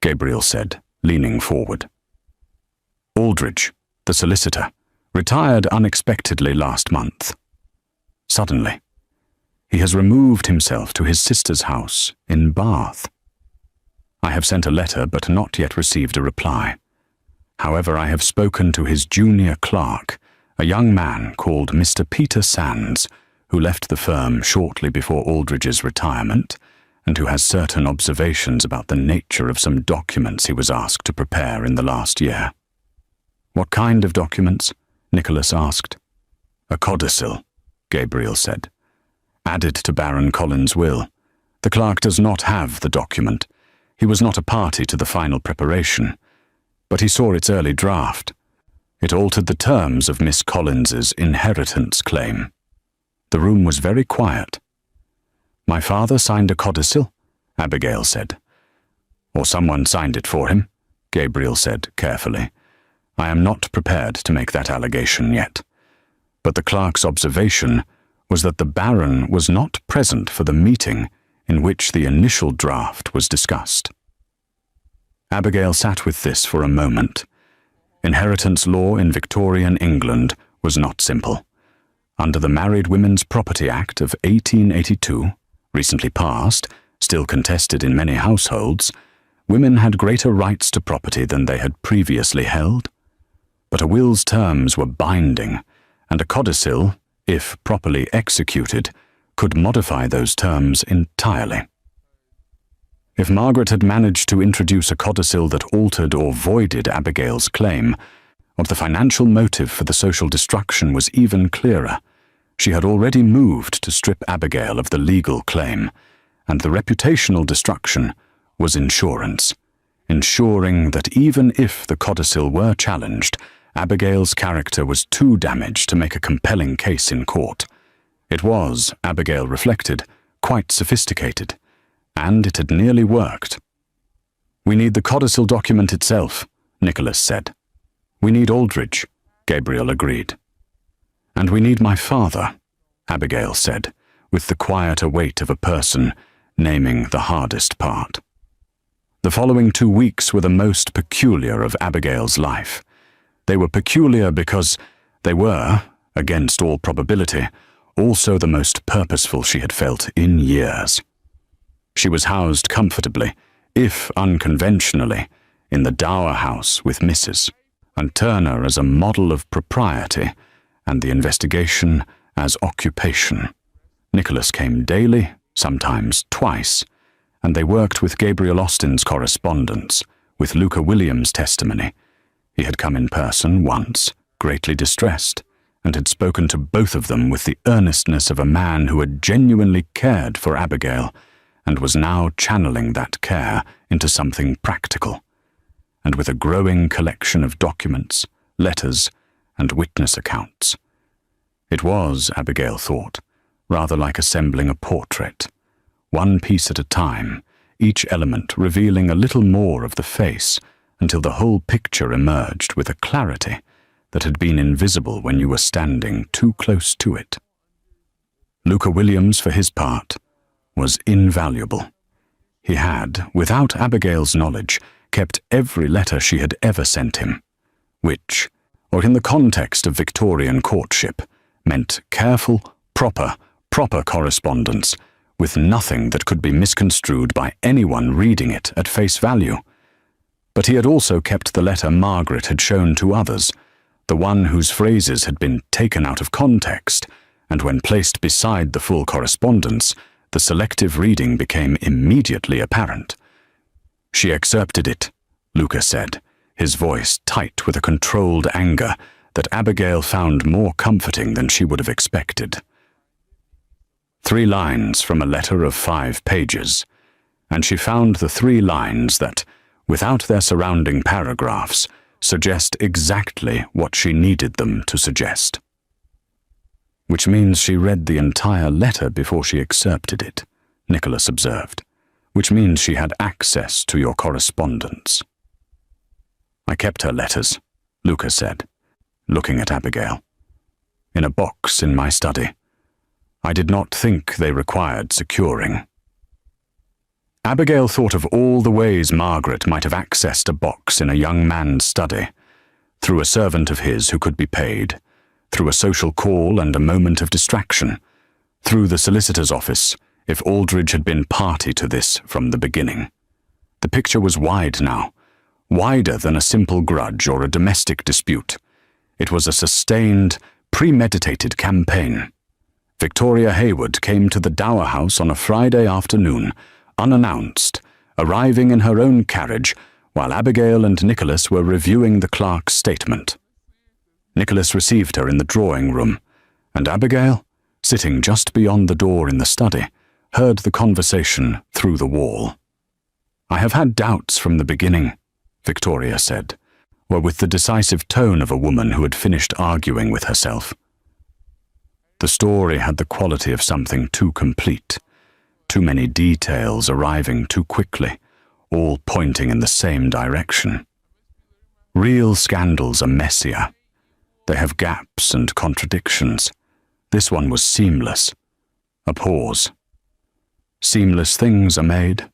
Gabriel said, leaning forward. Aldridge, the solicitor, retired unexpectedly last month. Suddenly, he has removed himself to his sister's house in Bath. I have sent a letter but not yet received a reply. However, I have spoken to his junior clerk, a young man called Mr. Peter Sands, who left the firm shortly before Aldridge's retirement, and who has certain observations about the nature of some documents he was asked to prepare in the last year. "What kind of documents?" Nicholas asked. "A codicil," Gabriel said. "Added to Baron Collins' will. The clerk does not have the document. He was not a party to the final preparation, but he saw its early draft. It altered the terms of Miss Collins's inheritance claim." The room was very quiet. "My father signed a codicil," Abigail said. "Or someone signed it for him," Gabriel said carefully. "I am not prepared to make that allegation yet. But the clerk's observation was that the Baron was not present for the meeting in which the initial draft was discussed." Abigail sat with this for a moment. Inheritance law in Victorian England was not simple. Under the Married Women's Property Act of 1882, recently passed, still contested in many households, women had greater rights to property than they had previously held. But a will's terms were binding, and a codicil, if properly executed, could modify those terms entirely. If Margaret had managed to introduce a codicil that altered or voided Abigail's claim, what the financial motive for the social destruction was even clearer. She had already moved to strip Abigail of the legal claim, and the reputational destruction was insurance, ensuring that even if the codicil were challenged, Abigail's character was too damaged to make a compelling case in court. It was, Abigail reflected, quite sophisticated, and it had nearly worked. "We need the codicil document itself," Nicholas said. "We need Aldridge," Gabriel agreed. "And we need my father," Abigail said, with the quieter weight of a person naming the hardest part. The following 2 weeks were the most peculiar of Abigail's life. They were peculiar because they were, against all probability, also the most purposeful she had felt in years. She was housed comfortably, if unconventionally, in the dower house with Mrs. and Turner as a model of propriety, and the investigation as occupation. Nicholas came daily, sometimes twice, and they worked with Gabriel Austen's correspondence, with Luca Williams' testimony. He had come in person once, greatly distressed, and had spoken to both of them with the earnestness of a man who had genuinely cared for Abigail, and was now channeling that care into something practical, and with a growing collection of documents, letters, and witness accounts. It was, Abigail thought, rather like assembling a portrait, one piece at a time, each element revealing a little more of the face, until the whole picture emerged with a clarity that had been invisible when you were standing too close to it. Luca Williams, for his part, was invaluable. He had, without Abigail's knowledge, kept every letter she had ever sent him, which, or in the context of Victorian courtship, meant careful, proper correspondence, with nothing that could be misconstrued by anyone reading it at face value. But he had also kept the letter Margaret had shown to others, the one whose phrases had been taken out of context, and when placed beside the full correspondence, the selective reading became immediately apparent. "She excerpted it," Luca said, his voice tight with a controlled anger that Abigail found more comforting than she would have expected. 3 lines from a letter of 5 pages, and she found the 3 lines that, without their surrounding paragraphs, suggest exactly what she needed them to suggest. "Which means she read the entire letter before she excerpted it," Nicholas observed. "Which means she had access to your correspondence." "I kept her letters," Luca said, looking at Abigail. "In a box in my study. I did not think they required securing." Abigail thought of all the ways Margaret might have accessed a box in a young man's study, through a servant of his who could be paid, through a social call and a moment of distraction, through the solicitor's office, if Aldridge had been party to this from the beginning. The picture was wide now, wider than a simple grudge or a domestic dispute. It was a sustained, premeditated campaign. Victoria Hayward came to the Dower House on a Friday afternoon, unannounced, arriving in her own carriage, while Abigail and Nicholas were reviewing the clerk's statement. Nicholas received her in the drawing room, and Abigail, sitting just beyond the door in the study, heard the conversation through the wall. "I have had doubts from the beginning," Victoria said, with the decisive tone of a woman who had finished arguing with herself. The story had the quality of something too complete, too many details arriving too quickly, all pointing in the same direction. Real scandals are messier. They have gaps and contradictions. This one was seamless. A pause. "Seamless things are made."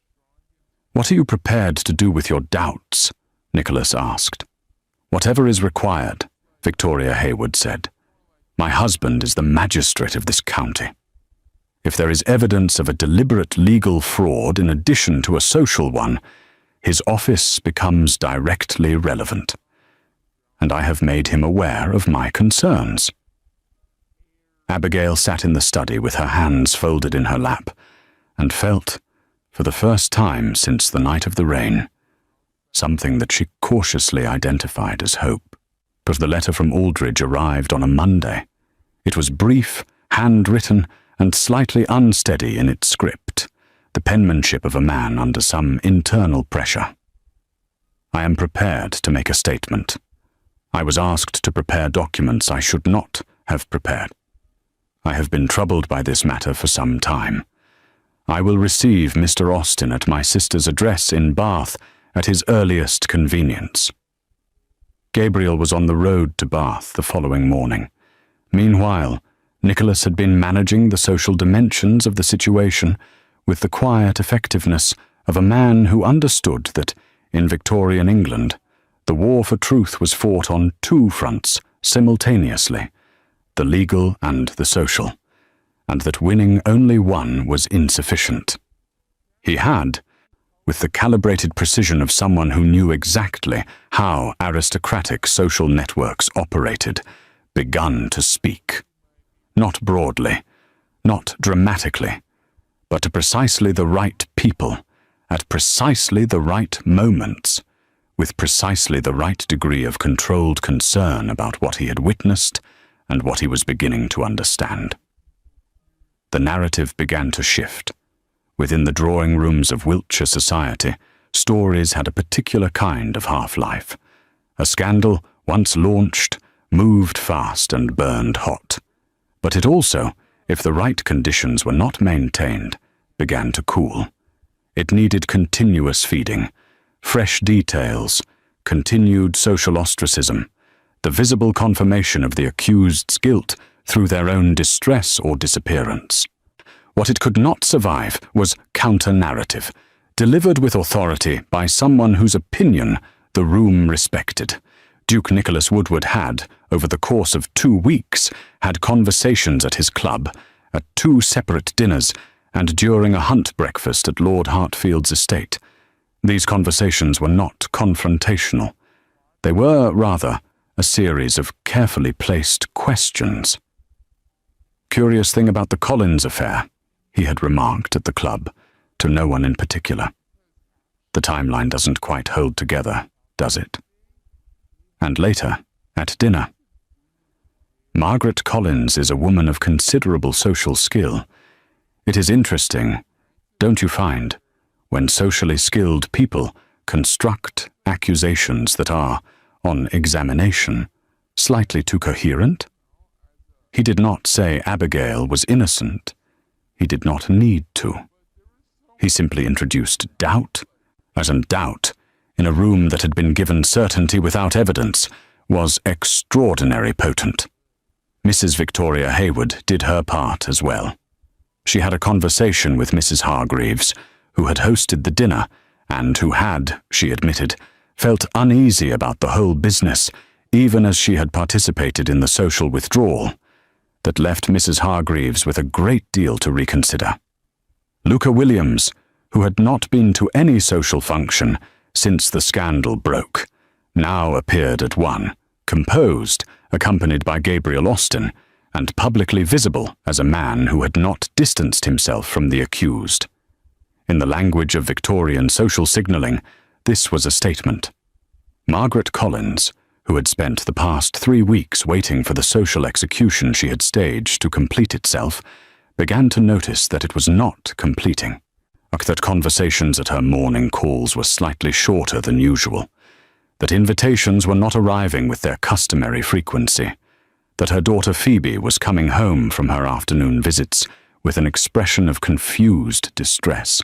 "What are you prepared to do with your doubts?" Nicholas asked. "Whatever is required," Victoria Hayward said. "My husband is the magistrate of this county. If there is evidence of a deliberate legal fraud in addition to a social one, his office becomes directly relevant. And I have made him aware of my concerns." Abigail sat in the study with her hands folded in her lap, and felt, for the first time since the night of the rain, something that she cautiously identified as hope. But the letter from Aldridge arrived on a Monday. It was brief, handwritten, and slightly unsteady in its script, the penmanship of a man under some internal pressure. "I am prepared to make a statement. I was asked to prepare documents I should not have prepared. I have been troubled by this matter for some time. I will receive Mr. Austin at my sister's address in Bath at his earliest convenience." Gabriel was on the road to Bath the following morning. Meanwhile, Nicholas had been managing the social dimensions of the situation with the quiet effectiveness of a man who understood that, in Victorian England, the war for truth was fought on 2 fronts simultaneously, the legal and the social, and that winning only one was insufficient. He had, with the calibrated precision of someone who knew exactly how aristocratic social networks operated, begun to speak. Not broadly, not dramatically, but to precisely the right people, at precisely the right moments, with precisely the right degree of controlled concern about what he had witnessed and what he was beginning to understand. The narrative began to shift. Within the drawing rooms of Wiltshire society, stories had a particular kind of half-life. A scandal, once launched, moved fast and burned hot. But it also, if the right conditions were not maintained, began to cool. It needed continuous feeding, fresh details, continued social ostracism, the visible confirmation of the accused's guilt through their own distress or disappearance. What it could not survive was counter-narrative, delivered with authority by someone whose opinion the room respected. Duke Nicholas Woodward had, over the course of 2 weeks, had conversations at his club, at 2 separate dinners, and during a hunt breakfast at Lord Hartfield's estate. These conversations were not confrontational. They were, rather, a series of carefully placed questions. "Curious thing about the Collins affair," he had remarked at the club, to no one in particular. "The timeline doesn't quite hold together, does it?" And later, at dinner. "Margaret Collins is a woman of considerable social skill. It is interesting, don't you find, when socially skilled people construct accusations that are, on examination, slightly too coherent?" He did not say Abigail was innocent. He did not need to. He simply introduced doubt, as in doubt, in a room that had been given certainty without evidence, was extraordinarily potent. Mrs. Victoria Hayward did her part as well. She had a conversation with Mrs. Hargreaves, who had hosted the dinner, and who had, she admitted, felt uneasy about the whole business, even as she had participated in the social withdrawal, that left Mrs. Hargreaves with a great deal to reconsider. Luca Williams, who had not been to any social function since the scandal broke, now appeared at one, composed, accompanied by Gabriel Austin, and publicly visible as a man who had not distanced himself from the accused. In the language of Victorian social signalling, this was a statement. Margaret Collins, who had spent the past 3 weeks waiting for the social execution she had staged to complete itself, began to notice that it was not completing, that conversations at her morning calls were slightly shorter than usual, that invitations were not arriving with their customary frequency, that her daughter Phoebe was coming home from her afternoon visits with an expression of confused distress.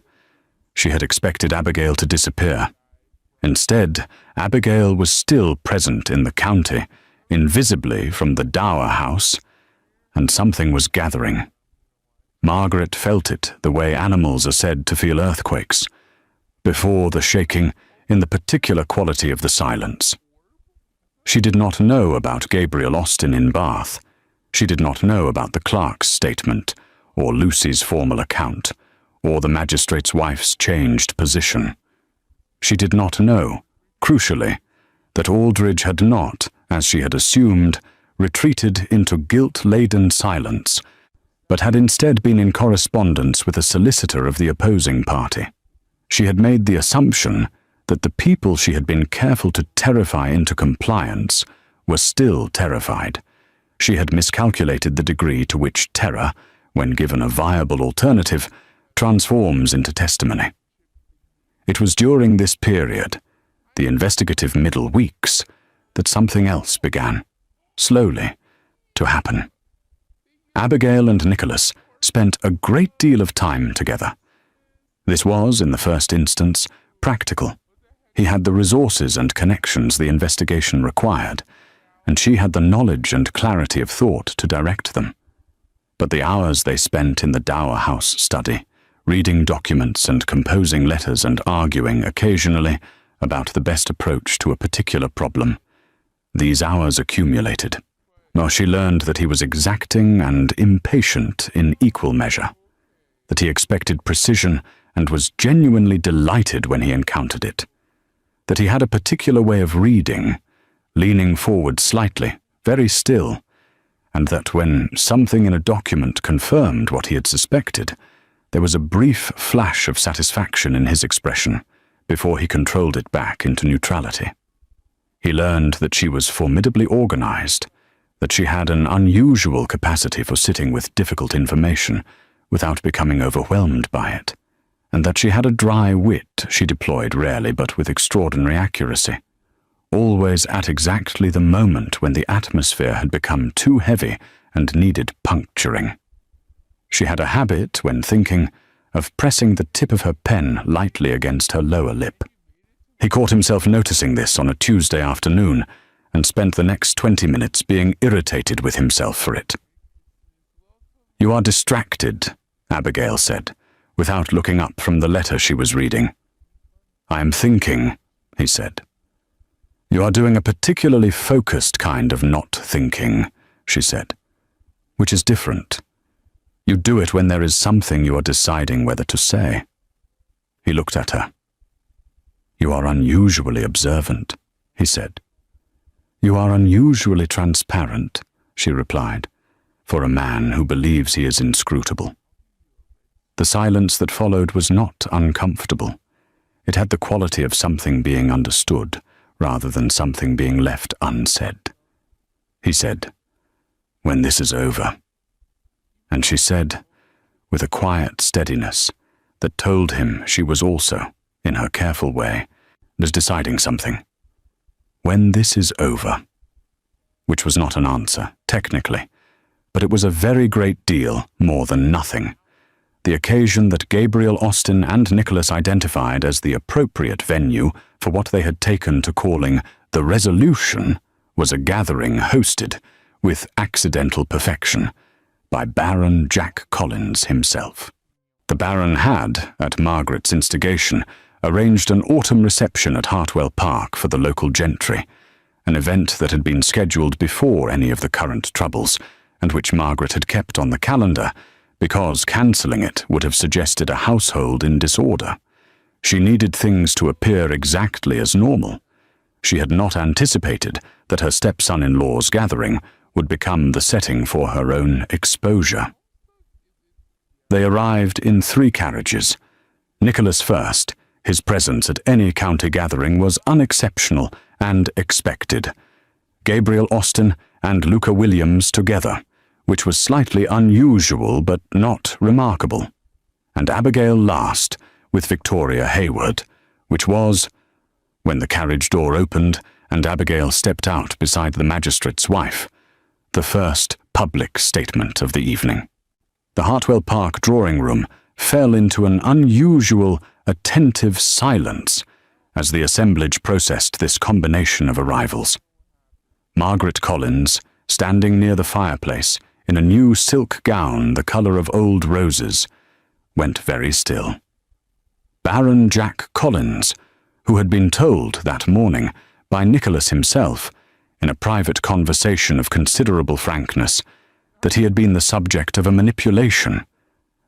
She had expected Abigail to disappear. Instead, Abigail was still present in the county, invisibly from the dower house, and something was gathering. Margaret felt it the way animals are said to feel earthquakes, before the shaking, in the particular quality of the silence. She did not know about Gabriel Austin in Bath. She did not know about the clerk's statement, or Lucy's formal account, or the magistrate's wife's changed position. She did not know, crucially, that Aldridge had not, as she had assumed, retreated into guilt-laden silence, but had instead been in correspondence with a solicitor of the opposing party. She had made the assumption that the people she had been careful to terrify into compliance were still terrified. She had miscalculated the degree to which terror, when given a viable alternative, transforms into testimony. It was during this period, the investigative middle weeks, that something else began, slowly, to happen. Abigail and Nicholas spent a great deal of time together. This was, in the first instance, practical. He had the resources and connections the investigation required, and she had the knowledge and clarity of thought to direct them. But the hours they spent in the dower house study, reading documents and composing letters and arguing occasionally about the best approach to a particular problem, these hours accumulated, while she learned that he was exacting and impatient in equal measure, that he expected precision and was genuinely delighted when he encountered it, that he had a particular way of reading, leaning forward slightly, very still, and that when something in a document confirmed what he had suspected, there was a brief flash of satisfaction in his expression before he controlled it back into neutrality. He learned that she was formidably organized, that she had an unusual capacity for sitting with difficult information without becoming overwhelmed by it, and that she had a dry wit she deployed rarely but with extraordinary accuracy, always at exactly the moment when the atmosphere had become too heavy and needed puncturing. She had a habit, when thinking, of pressing the tip of her pen lightly against her lower lip. He caught himself noticing this on a Tuesday afternoon and spent the next 20 minutes being irritated with himself for it. "You are distracted," Abigail said, without looking up from the letter she was reading. "I am thinking," he said. "You are doing a particularly focused kind of not thinking," she said, "which is different. You do it when there is something you are deciding whether to say." He looked at her. "You are unusually observant," he said. "You are unusually transparent," she replied, "for a man who believes he is inscrutable." The silence that followed was not uncomfortable. It had the quality of something being understood, rather than something being left unsaid. He said, "When this is over." And she said, with a quiet steadiness that told him she was also, in her careful way, was deciding something. "When this is over." Which was not an answer, technically, but it was a very great deal more than nothing. The occasion that Gabriel Austin and Nicholas identified as the appropriate venue for what they had taken to calling the resolution was a gathering hosted, with accidental perfection, by Baron Jack Collins himself. The Baron had, at Margaret's instigation, arranged an autumn reception at Hartwell Park for the local gentry, an event that had been scheduled before any of the current troubles, and which Margaret had kept on the calendar, because cancelling it would have suggested a household in disorder. She needed things to appear exactly as normal. She had not anticipated that her stepson-in-law's gathering would become the setting for her own exposure. They arrived in 3 carriages. Nicholas first. His presence at any county gathering was unexceptional and expected. Gabriel Austin and Luca Williams together, which was slightly unusual but not remarkable. And Abigail last, with Victoria Hayward, which was, when the carriage door opened and Abigail stepped out beside the magistrate's wife, the first public statement of the evening. The Hartwell Park drawing-room fell into an unusual, attentive silence as the assemblage processed this combination of arrivals. Margaret Collins, standing near the fireplace, in a new silk gown the colour of old roses, went very still. Baron Jack Collins, who had been told that morning by Nicholas himself, in a private conversation of considerable frankness, that he had been the subject of a manipulation,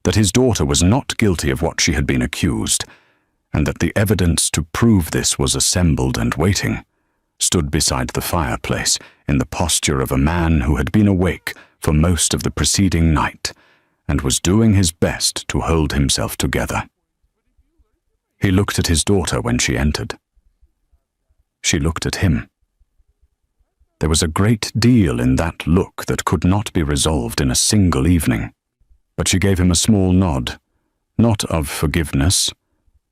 that his daughter was not guilty of what she had been accused, and that the evidence to prove this was assembled and waiting, stood beside the fireplace in the posture of a man who had been awake for most of the preceding night, and was doing his best to hold himself together. He looked at his daughter when she entered. She looked at him. There was a great deal in that look that could not be resolved in a single evening, but she gave him a small nod, not of forgiveness,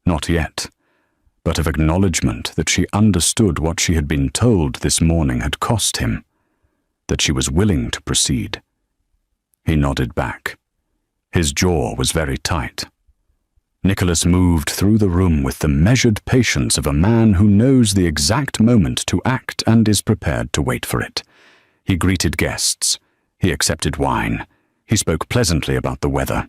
not yet, but of acknowledgement that she understood what she had been told this morning had cost him, that she was willing to proceed. He nodded back. His jaw was very tight. Nicholas moved through the room with the measured patience of a man who knows the exact moment to act and is prepared to wait for it. He greeted guests. He accepted wine. He spoke pleasantly about the weather.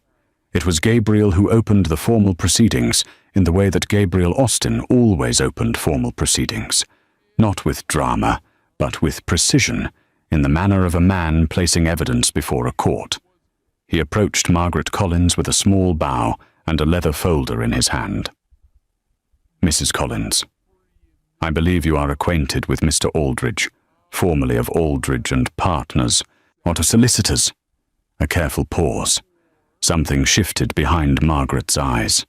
It was Gabriel who opened the formal proceedings in the way that Gabriel Austin always opened formal proceedings, not with drama, but with precision, in the manner of a man placing evidence before a court. He approached Margaret Collins with a small bow and a leather folder in his hand. "Mrs. Collins, I believe you are acquainted with Mr. Aldridge, formerly of Aldridge and Partners, or to solicitors." A careful pause. Something shifted behind Margaret's eyes.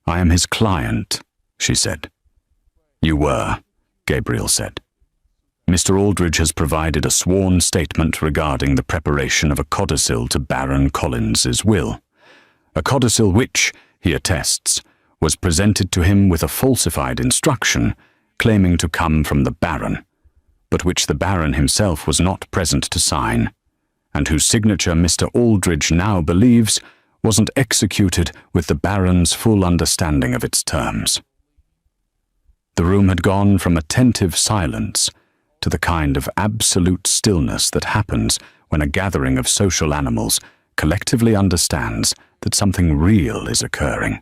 "I am his client," she said. "You were," Gabriel said. "Mr. Aldridge has provided a sworn statement regarding the preparation of a codicil to Baron Collins's will. A codicil which, he attests, was presented to him with a falsified instruction claiming to come from the Baron, but which the Baron himself was not present to sign, and whose signature Mr. Aldridge now believes wasn't executed with the Baron's full understanding of its terms." The room had gone from attentive silence to the kind of absolute stillness that happens when a gathering of social animals collectively understands that something real is occurring.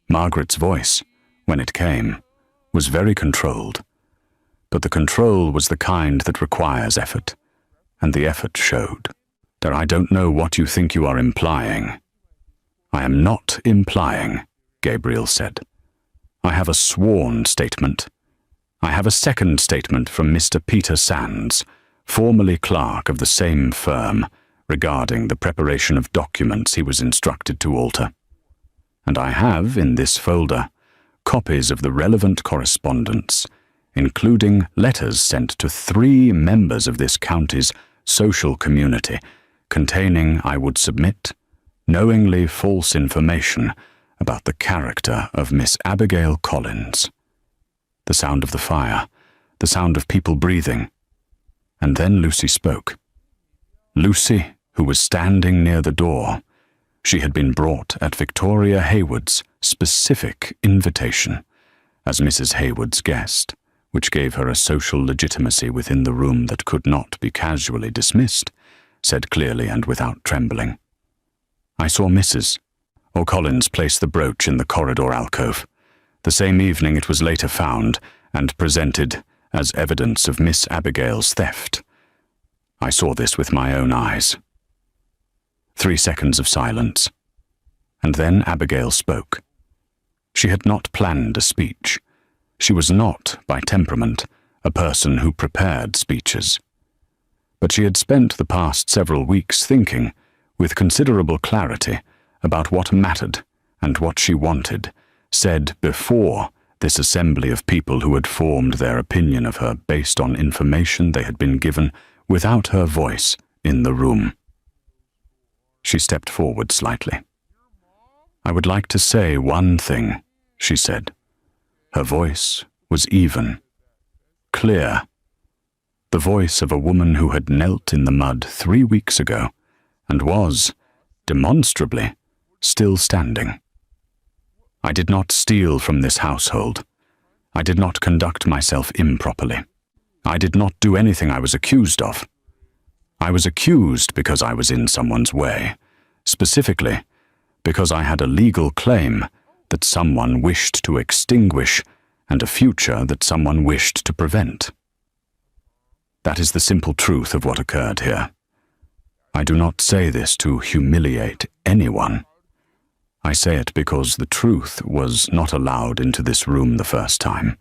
Margaret's voice, when it came, was very controlled, but the control was the kind that requires effort, and the effort showed. "I don't know what you think you are implying." "I am not implying," Gabriel said. "I have a sworn statement. I have a second statement from Mr. Peter Sands, formerly clerk of the same firm, regarding the preparation of documents he was instructed to alter. And I have, in this folder, copies of the relevant correspondence, including letters sent to 3 members of this county's social community, containing, I would submit, knowingly false information about the character of Miss Abigail Collins. The sound of the fire, the sound of people breathing. And then Lucy spoke. Lucy, who was standing near the door. She had been brought at Victoria Hayward's specific invitation, as Mrs. Hayward's guest, which gave her a social legitimacy within the room that could not be casually dismissed, said clearly and without trembling. I saw Mrs. O'Collins place the brooch in the corridor alcove. The same evening it was later found and presented as evidence of Miss Abigail's theft. I saw this with my own eyes. 3 seconds of silence, and then Abigail spoke. She had not planned a speech. She was not, by temperament, a person who prepared speeches. But she had spent the past several weeks thinking, with considerable clarity, about what mattered and what she wanted, said before this assembly of people who had formed their opinion of her based on information they had been given without her voice in the room. She stepped forward slightly. I would like to say one thing, she said. Her voice was even, clear. The voice of a woman who had knelt in the mud 3 weeks ago and was, demonstrably, still standing. I did not steal from this household. I did not conduct myself improperly. I did not do anything I was accused of. I was accused because I was in someone's way, specifically because I had a legal claim that someone wished to extinguish and a future that someone wished to prevent. That is the simple truth of what occurred here. I do not say this to humiliate anyone. I say it because the truth was not allowed into this room the first time,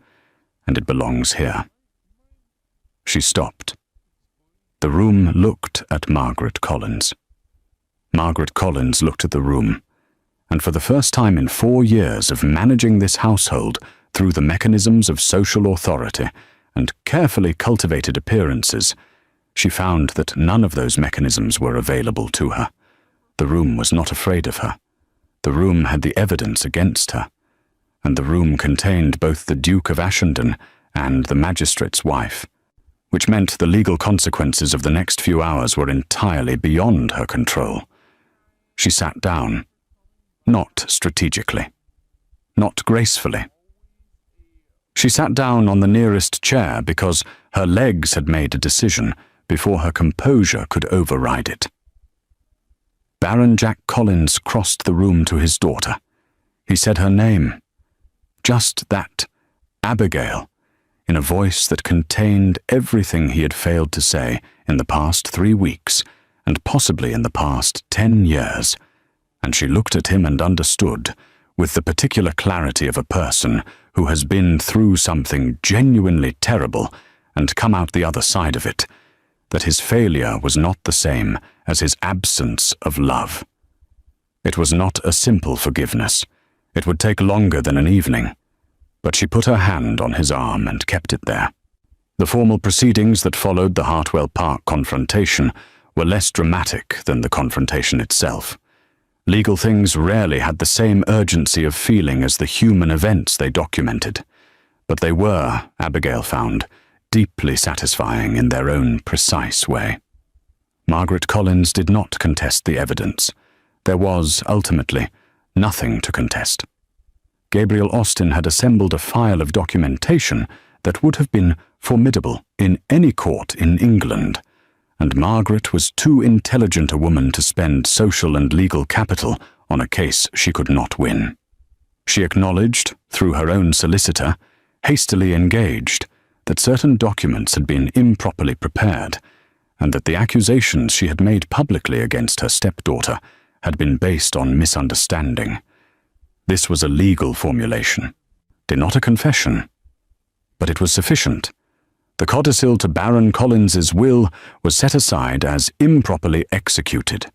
and it belongs here. She stopped. The room looked at Margaret Collins. Margaret Collins looked at the room, and for the first time in 4 years of managing this household through the mechanisms of social authority and carefully cultivated appearances, she found that none of those mechanisms were available to her. The room was not afraid of her. The room had the evidence against her, and the room contained both the Duke of Ashenden and the magistrate's wife, which meant the legal consequences of the next few hours were entirely beyond her control. She sat down, not strategically, not gracefully. She sat down on the nearest chair because her legs had made a decision before her composure could override it. Baron Jack Collins crossed the room to his daughter. He said her name. Just that, Abigail, in a voice that contained everything he had failed to say in the past 3 weeks, and possibly in the past 10 years, and she looked at him and understood, with the particular clarity of a person who has been through something genuinely terrible and come out the other side of it, that his failure was not the same as his absence of love. It was not a simple forgiveness. It would take longer than an evening. But she put her hand on his arm and kept it there. The formal proceedings that followed the Hartwell Park confrontation were less dramatic than the confrontation itself. Legal things rarely had the same urgency of feeling as the human events they documented, but they were, Abigail found, deeply satisfying in their own precise way. Margaret Collins did not contest the evidence. There was, ultimately, nothing to contest. Gabriel Austin had assembled a file of documentation that would have been formidable in any court in England, and Margaret was too intelligent a woman to spend social and legal capital on a case she could not win. She acknowledged, through her own solicitor, hastily engaged, that certain documents had been improperly prepared, and that the accusations she had made publicly against her stepdaughter had been based on misunderstanding. This was a legal formulation, not a confession. But it was sufficient. The codicil to Baron Collins's will was set aside as improperly executed.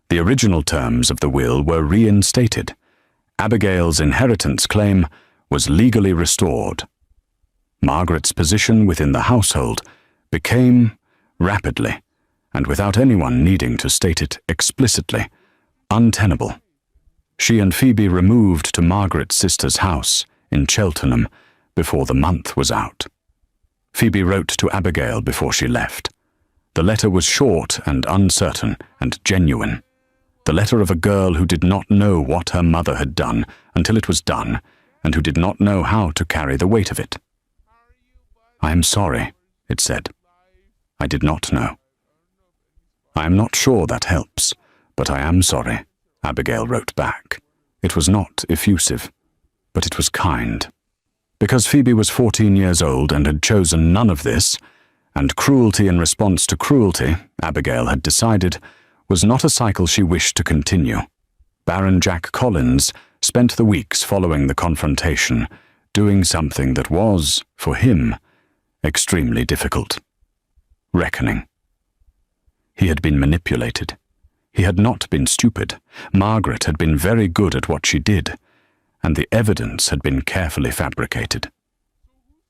The original terms of the will were reinstated. Abigail's inheritance claim was legally restored. Margaret's position within the household became, rapidly, and without anyone needing to state it explicitly, untenable. She and Phoebe removed to Margaret's sister's house in Cheltenham before the month was out. Phoebe wrote to Abigail before she left. The letter was short and uncertain and genuine. The letter of a girl who did not know what her mother had done until it was done, and who did not know how to carry the weight of it. "I am sorry," it said. "I did not know." "I am not sure that helps, but I am sorry," Abigail wrote back. It was not effusive, but it was kind. Because Phoebe was 14 years old and had chosen none of this, and cruelty in response to cruelty, Abigail had decided, was not a cycle she wished to continue. Baron Jack Collins spent the weeks following the confrontation doing something that was, for him, extremely difficult. Reckoning. He had been manipulated. He had not been stupid. Margaret had been very good at what she did, and the evidence had been carefully fabricated.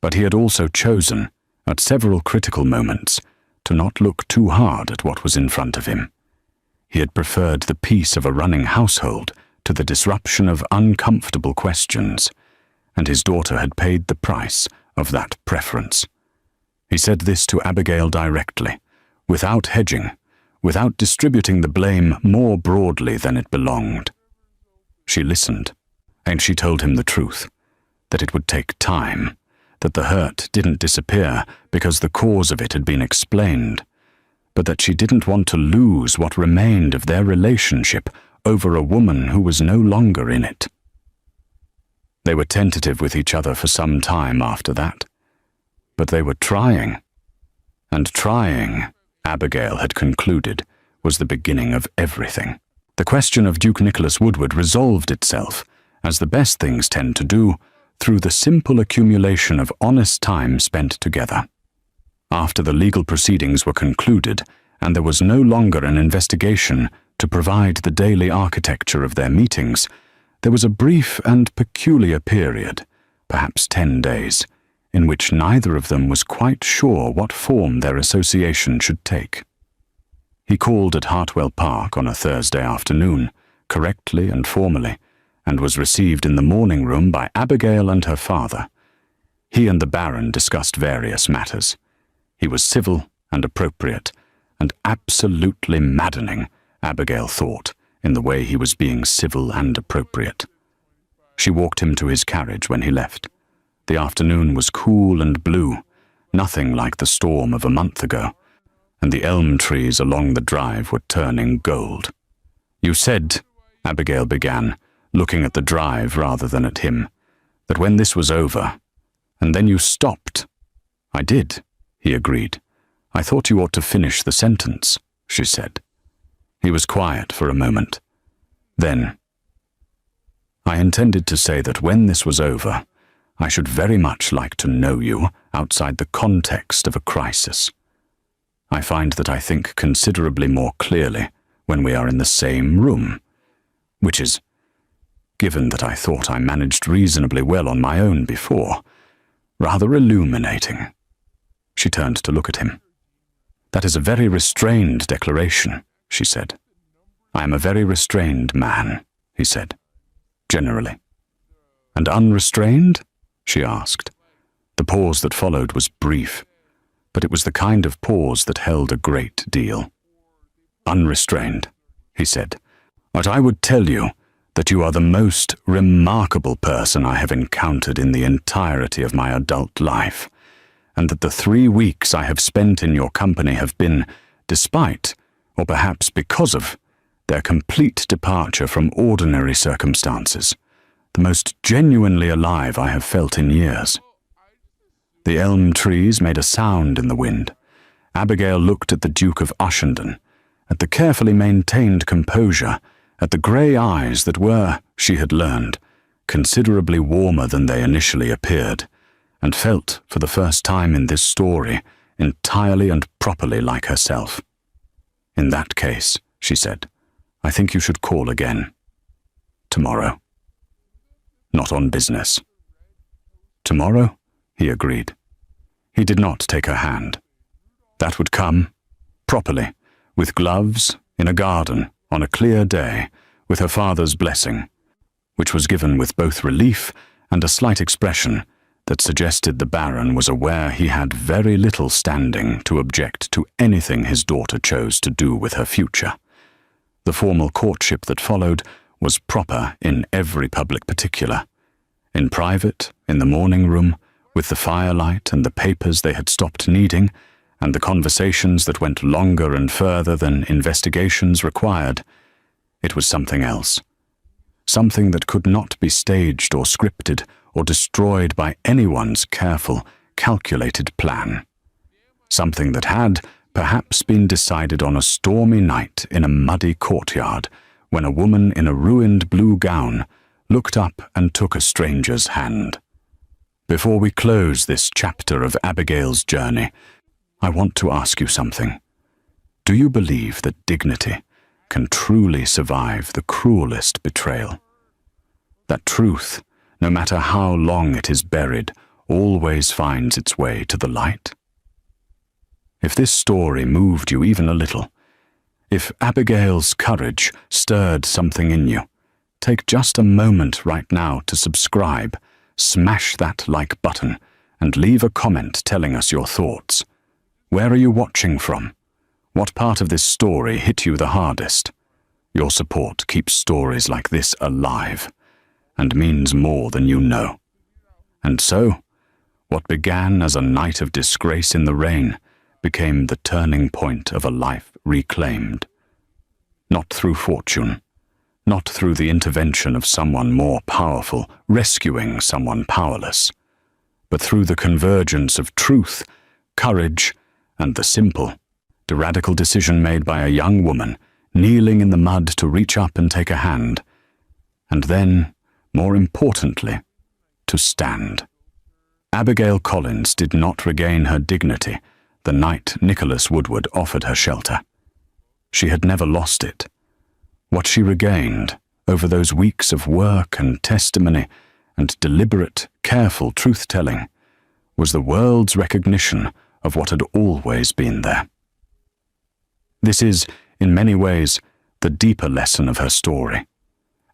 But he had also chosen, at several critical moments, to not look too hard at what was in front of him. He had preferred the peace of a running household to the disruption of uncomfortable questions, and his daughter had paid the price of that preference. He said this to Abigail directly, without hedging, without distributing the blame more broadly than it belonged. She listened, and she told him the truth, that it would take time, that the hurt didn't disappear because the cause of it had been explained, but that she didn't want to lose what remained of their relationship over a woman who was no longer in it. They were tentative with each other for some time after that, but they were trying, and trying, Abigail had concluded, was the beginning of everything. The question of Duke Nicholas Woodward resolved itself, as the best things tend to do, through the simple accumulation of honest time spent together. After the legal proceedings were concluded, and there was no longer an investigation to provide the daily architecture of their meetings, there was a brief and peculiar period, perhaps 10 days, in which neither of them was quite sure what form their association should take. He called at Hartwell Park on a Thursday afternoon, correctly and formally, and was received in the morning room by Abigail and her father. He and the Baron discussed various matters. He was civil and appropriate, and absolutely maddening, Abigail thought, in the way he was being civil and appropriate. She walked him to his carriage when he left. The afternoon was cool and blue, nothing like the storm of a month ago, and the elm trees along the drive were turning gold. "You said," Abigail began, looking at the drive rather than at him, "that when this was over, and then you stopped." "I did," he agreed. "I thought you ought to finish the sentence," she said. He was quiet for a moment. Then, "I intended to say that when this was over, I should very much like to know you outside the context of a crisis. I find that I think considerably more clearly when we are in the same room, which is, given that I thought I managed reasonably well on my own before, rather illuminating." She turned to look at him. "That is a very restrained declaration," she said. "I am a very restrained man," he said, "generally." "And unrestrained?" she asked. The pause that followed was brief, but it was the kind of pause that held a great deal. "Unrestrained," he said. "But I would tell you that you are the most remarkable person I have encountered in the entirety of my adult life, and that the 3 weeks I have spent in your company have been, despite, or perhaps because of, their complete departure from ordinary circumstances, the most genuinely alive I have felt in years." The elm trees made a sound in the wind. Abigail looked at the Duke of Ushenden, at the carefully maintained composure, at the grey eyes that were, she had learned, considerably warmer than they initially appeared, and felt, for the first time in this story, entirely and properly like herself. "In that case," she said, "I think you should call again. Tomorrow." "Not on business." "Tomorrow?" he agreed. He did not take her hand. That would come, properly, with gloves, in a garden, on a clear day, with her father's blessing, which was given with both relief and a slight expression that suggested the Baron was aware he had very little standing to object to anything his daughter chose to do with her future. The formal courtship that followed was proper in every public particular. In private, in the morning room, with the firelight and the papers they had stopped needing, and the conversations that went longer and further than investigations required, it was something else. Something that could not be staged or scripted or destroyed by anyone's careful, calculated plan. Something that had, perhaps, been decided on a stormy night in a muddy courtyard, when a woman in a ruined blue gown looked up and took a stranger's hand. Before we close this chapter of Abigail's journey, I want to ask you something. Do you believe that dignity can truly survive the cruelest betrayal? That truth, no matter how long it is buried, always finds its way to the light? If this story moved you even a little, if Abigail's courage stirred something in you, take just a moment right now to subscribe, smash that like button, and leave a comment telling us your thoughts. Where are you watching from? What part of this story hit you the hardest? Your support keeps stories like this alive, and means more than you know. And so, what began as a night of disgrace in the rain became the turning point of a life reclaimed. Not through fortune, not through the intervention of someone more powerful rescuing someone powerless, but through the convergence of truth, courage, and the simple, the radical decision made by a young woman kneeling in the mud to reach up and take a hand, and then, more importantly, to stand. Abigail Collins did not regain her dignity the night Nicholas Woodward offered her shelter. She had never lost it. What she regained over those weeks of work and testimony and deliberate, careful truth-telling was the world's recognition of what had always been there. This is, in many ways, the deeper lesson of her story,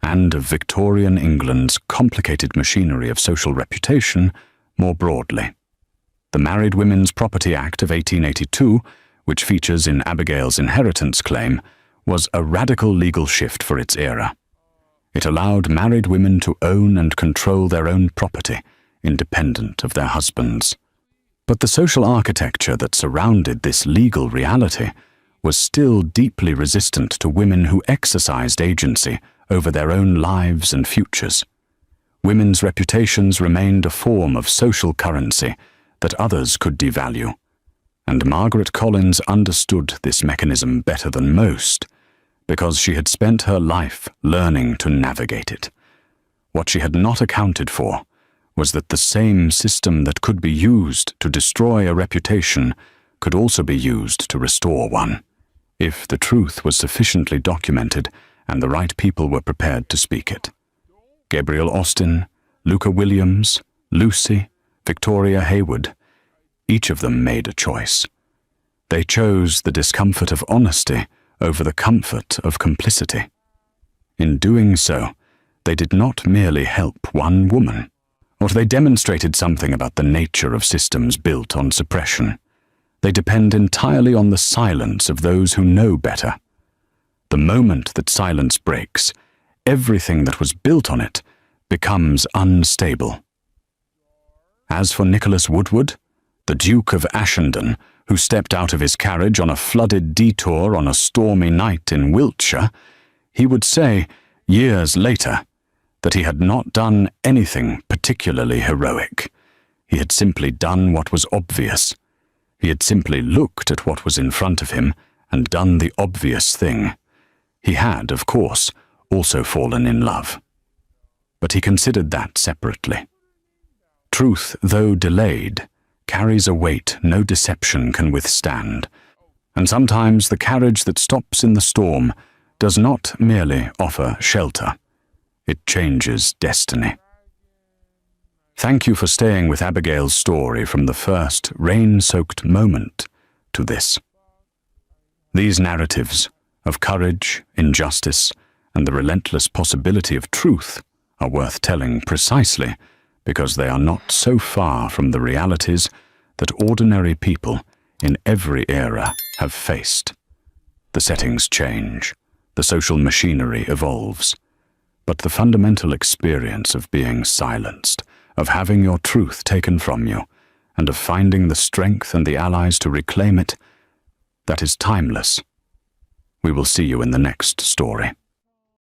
and of Victorian England's complicated machinery of social reputation more broadly. The Married Women's Property Act of 1882, which features in Abigail's inheritance claim, was a radical legal shift for its era. It allowed married women to own and control their own property, independent of their husbands. But the social architecture that surrounded this legal reality was still deeply resistant to women who exercised agency over their own lives and futures. Women's reputations remained a form of social currency that others could devalue, and Margaret Collins understood this mechanism better than most, because she had spent her life learning to navigate it. What she had not accounted for was that the same system that could be used to destroy a reputation could also be used to restore one, if the truth was sufficiently documented and the right people were prepared to speak it. Gabriel Austin, Luca Williams, Lucy, Victoria Hayward, each of them made a choice. They chose the discomfort of honesty over the comfort of complicity. In doing so, they did not merely help one woman, or they demonstrated something about the nature of systems built on suppression. They depend entirely on the silence of those who know better. The moment that silence breaks, everything that was built on it becomes unstable. As for Nicholas Woodward, the Duke of Ashendon, who stepped out of his carriage on a flooded detour on a stormy night in Wiltshire, he would say, years later, that he had not done anything particularly heroic. He had simply done what was obvious. He had simply looked at what was in front of him and done the obvious thing. He had, of course, also fallen in love. But he considered that separately. Truth, though delayed, carries a weight no deception can withstand. And sometimes the carriage that stops in the storm does not merely offer shelter. It changes destiny. Thank you for staying with Abigail's story from the first rain-soaked moment to this. These narratives of courage, injustice, and the relentless possibility of truth are worth telling precisely because they are not so far from the realities that ordinary people in every era have faced. The settings change, the social machinery evolves, but the fundamental experience of being silenced, of having your truth taken from you, and of finding the strength and the allies to reclaim it, that is timeless. We will see you in the next story.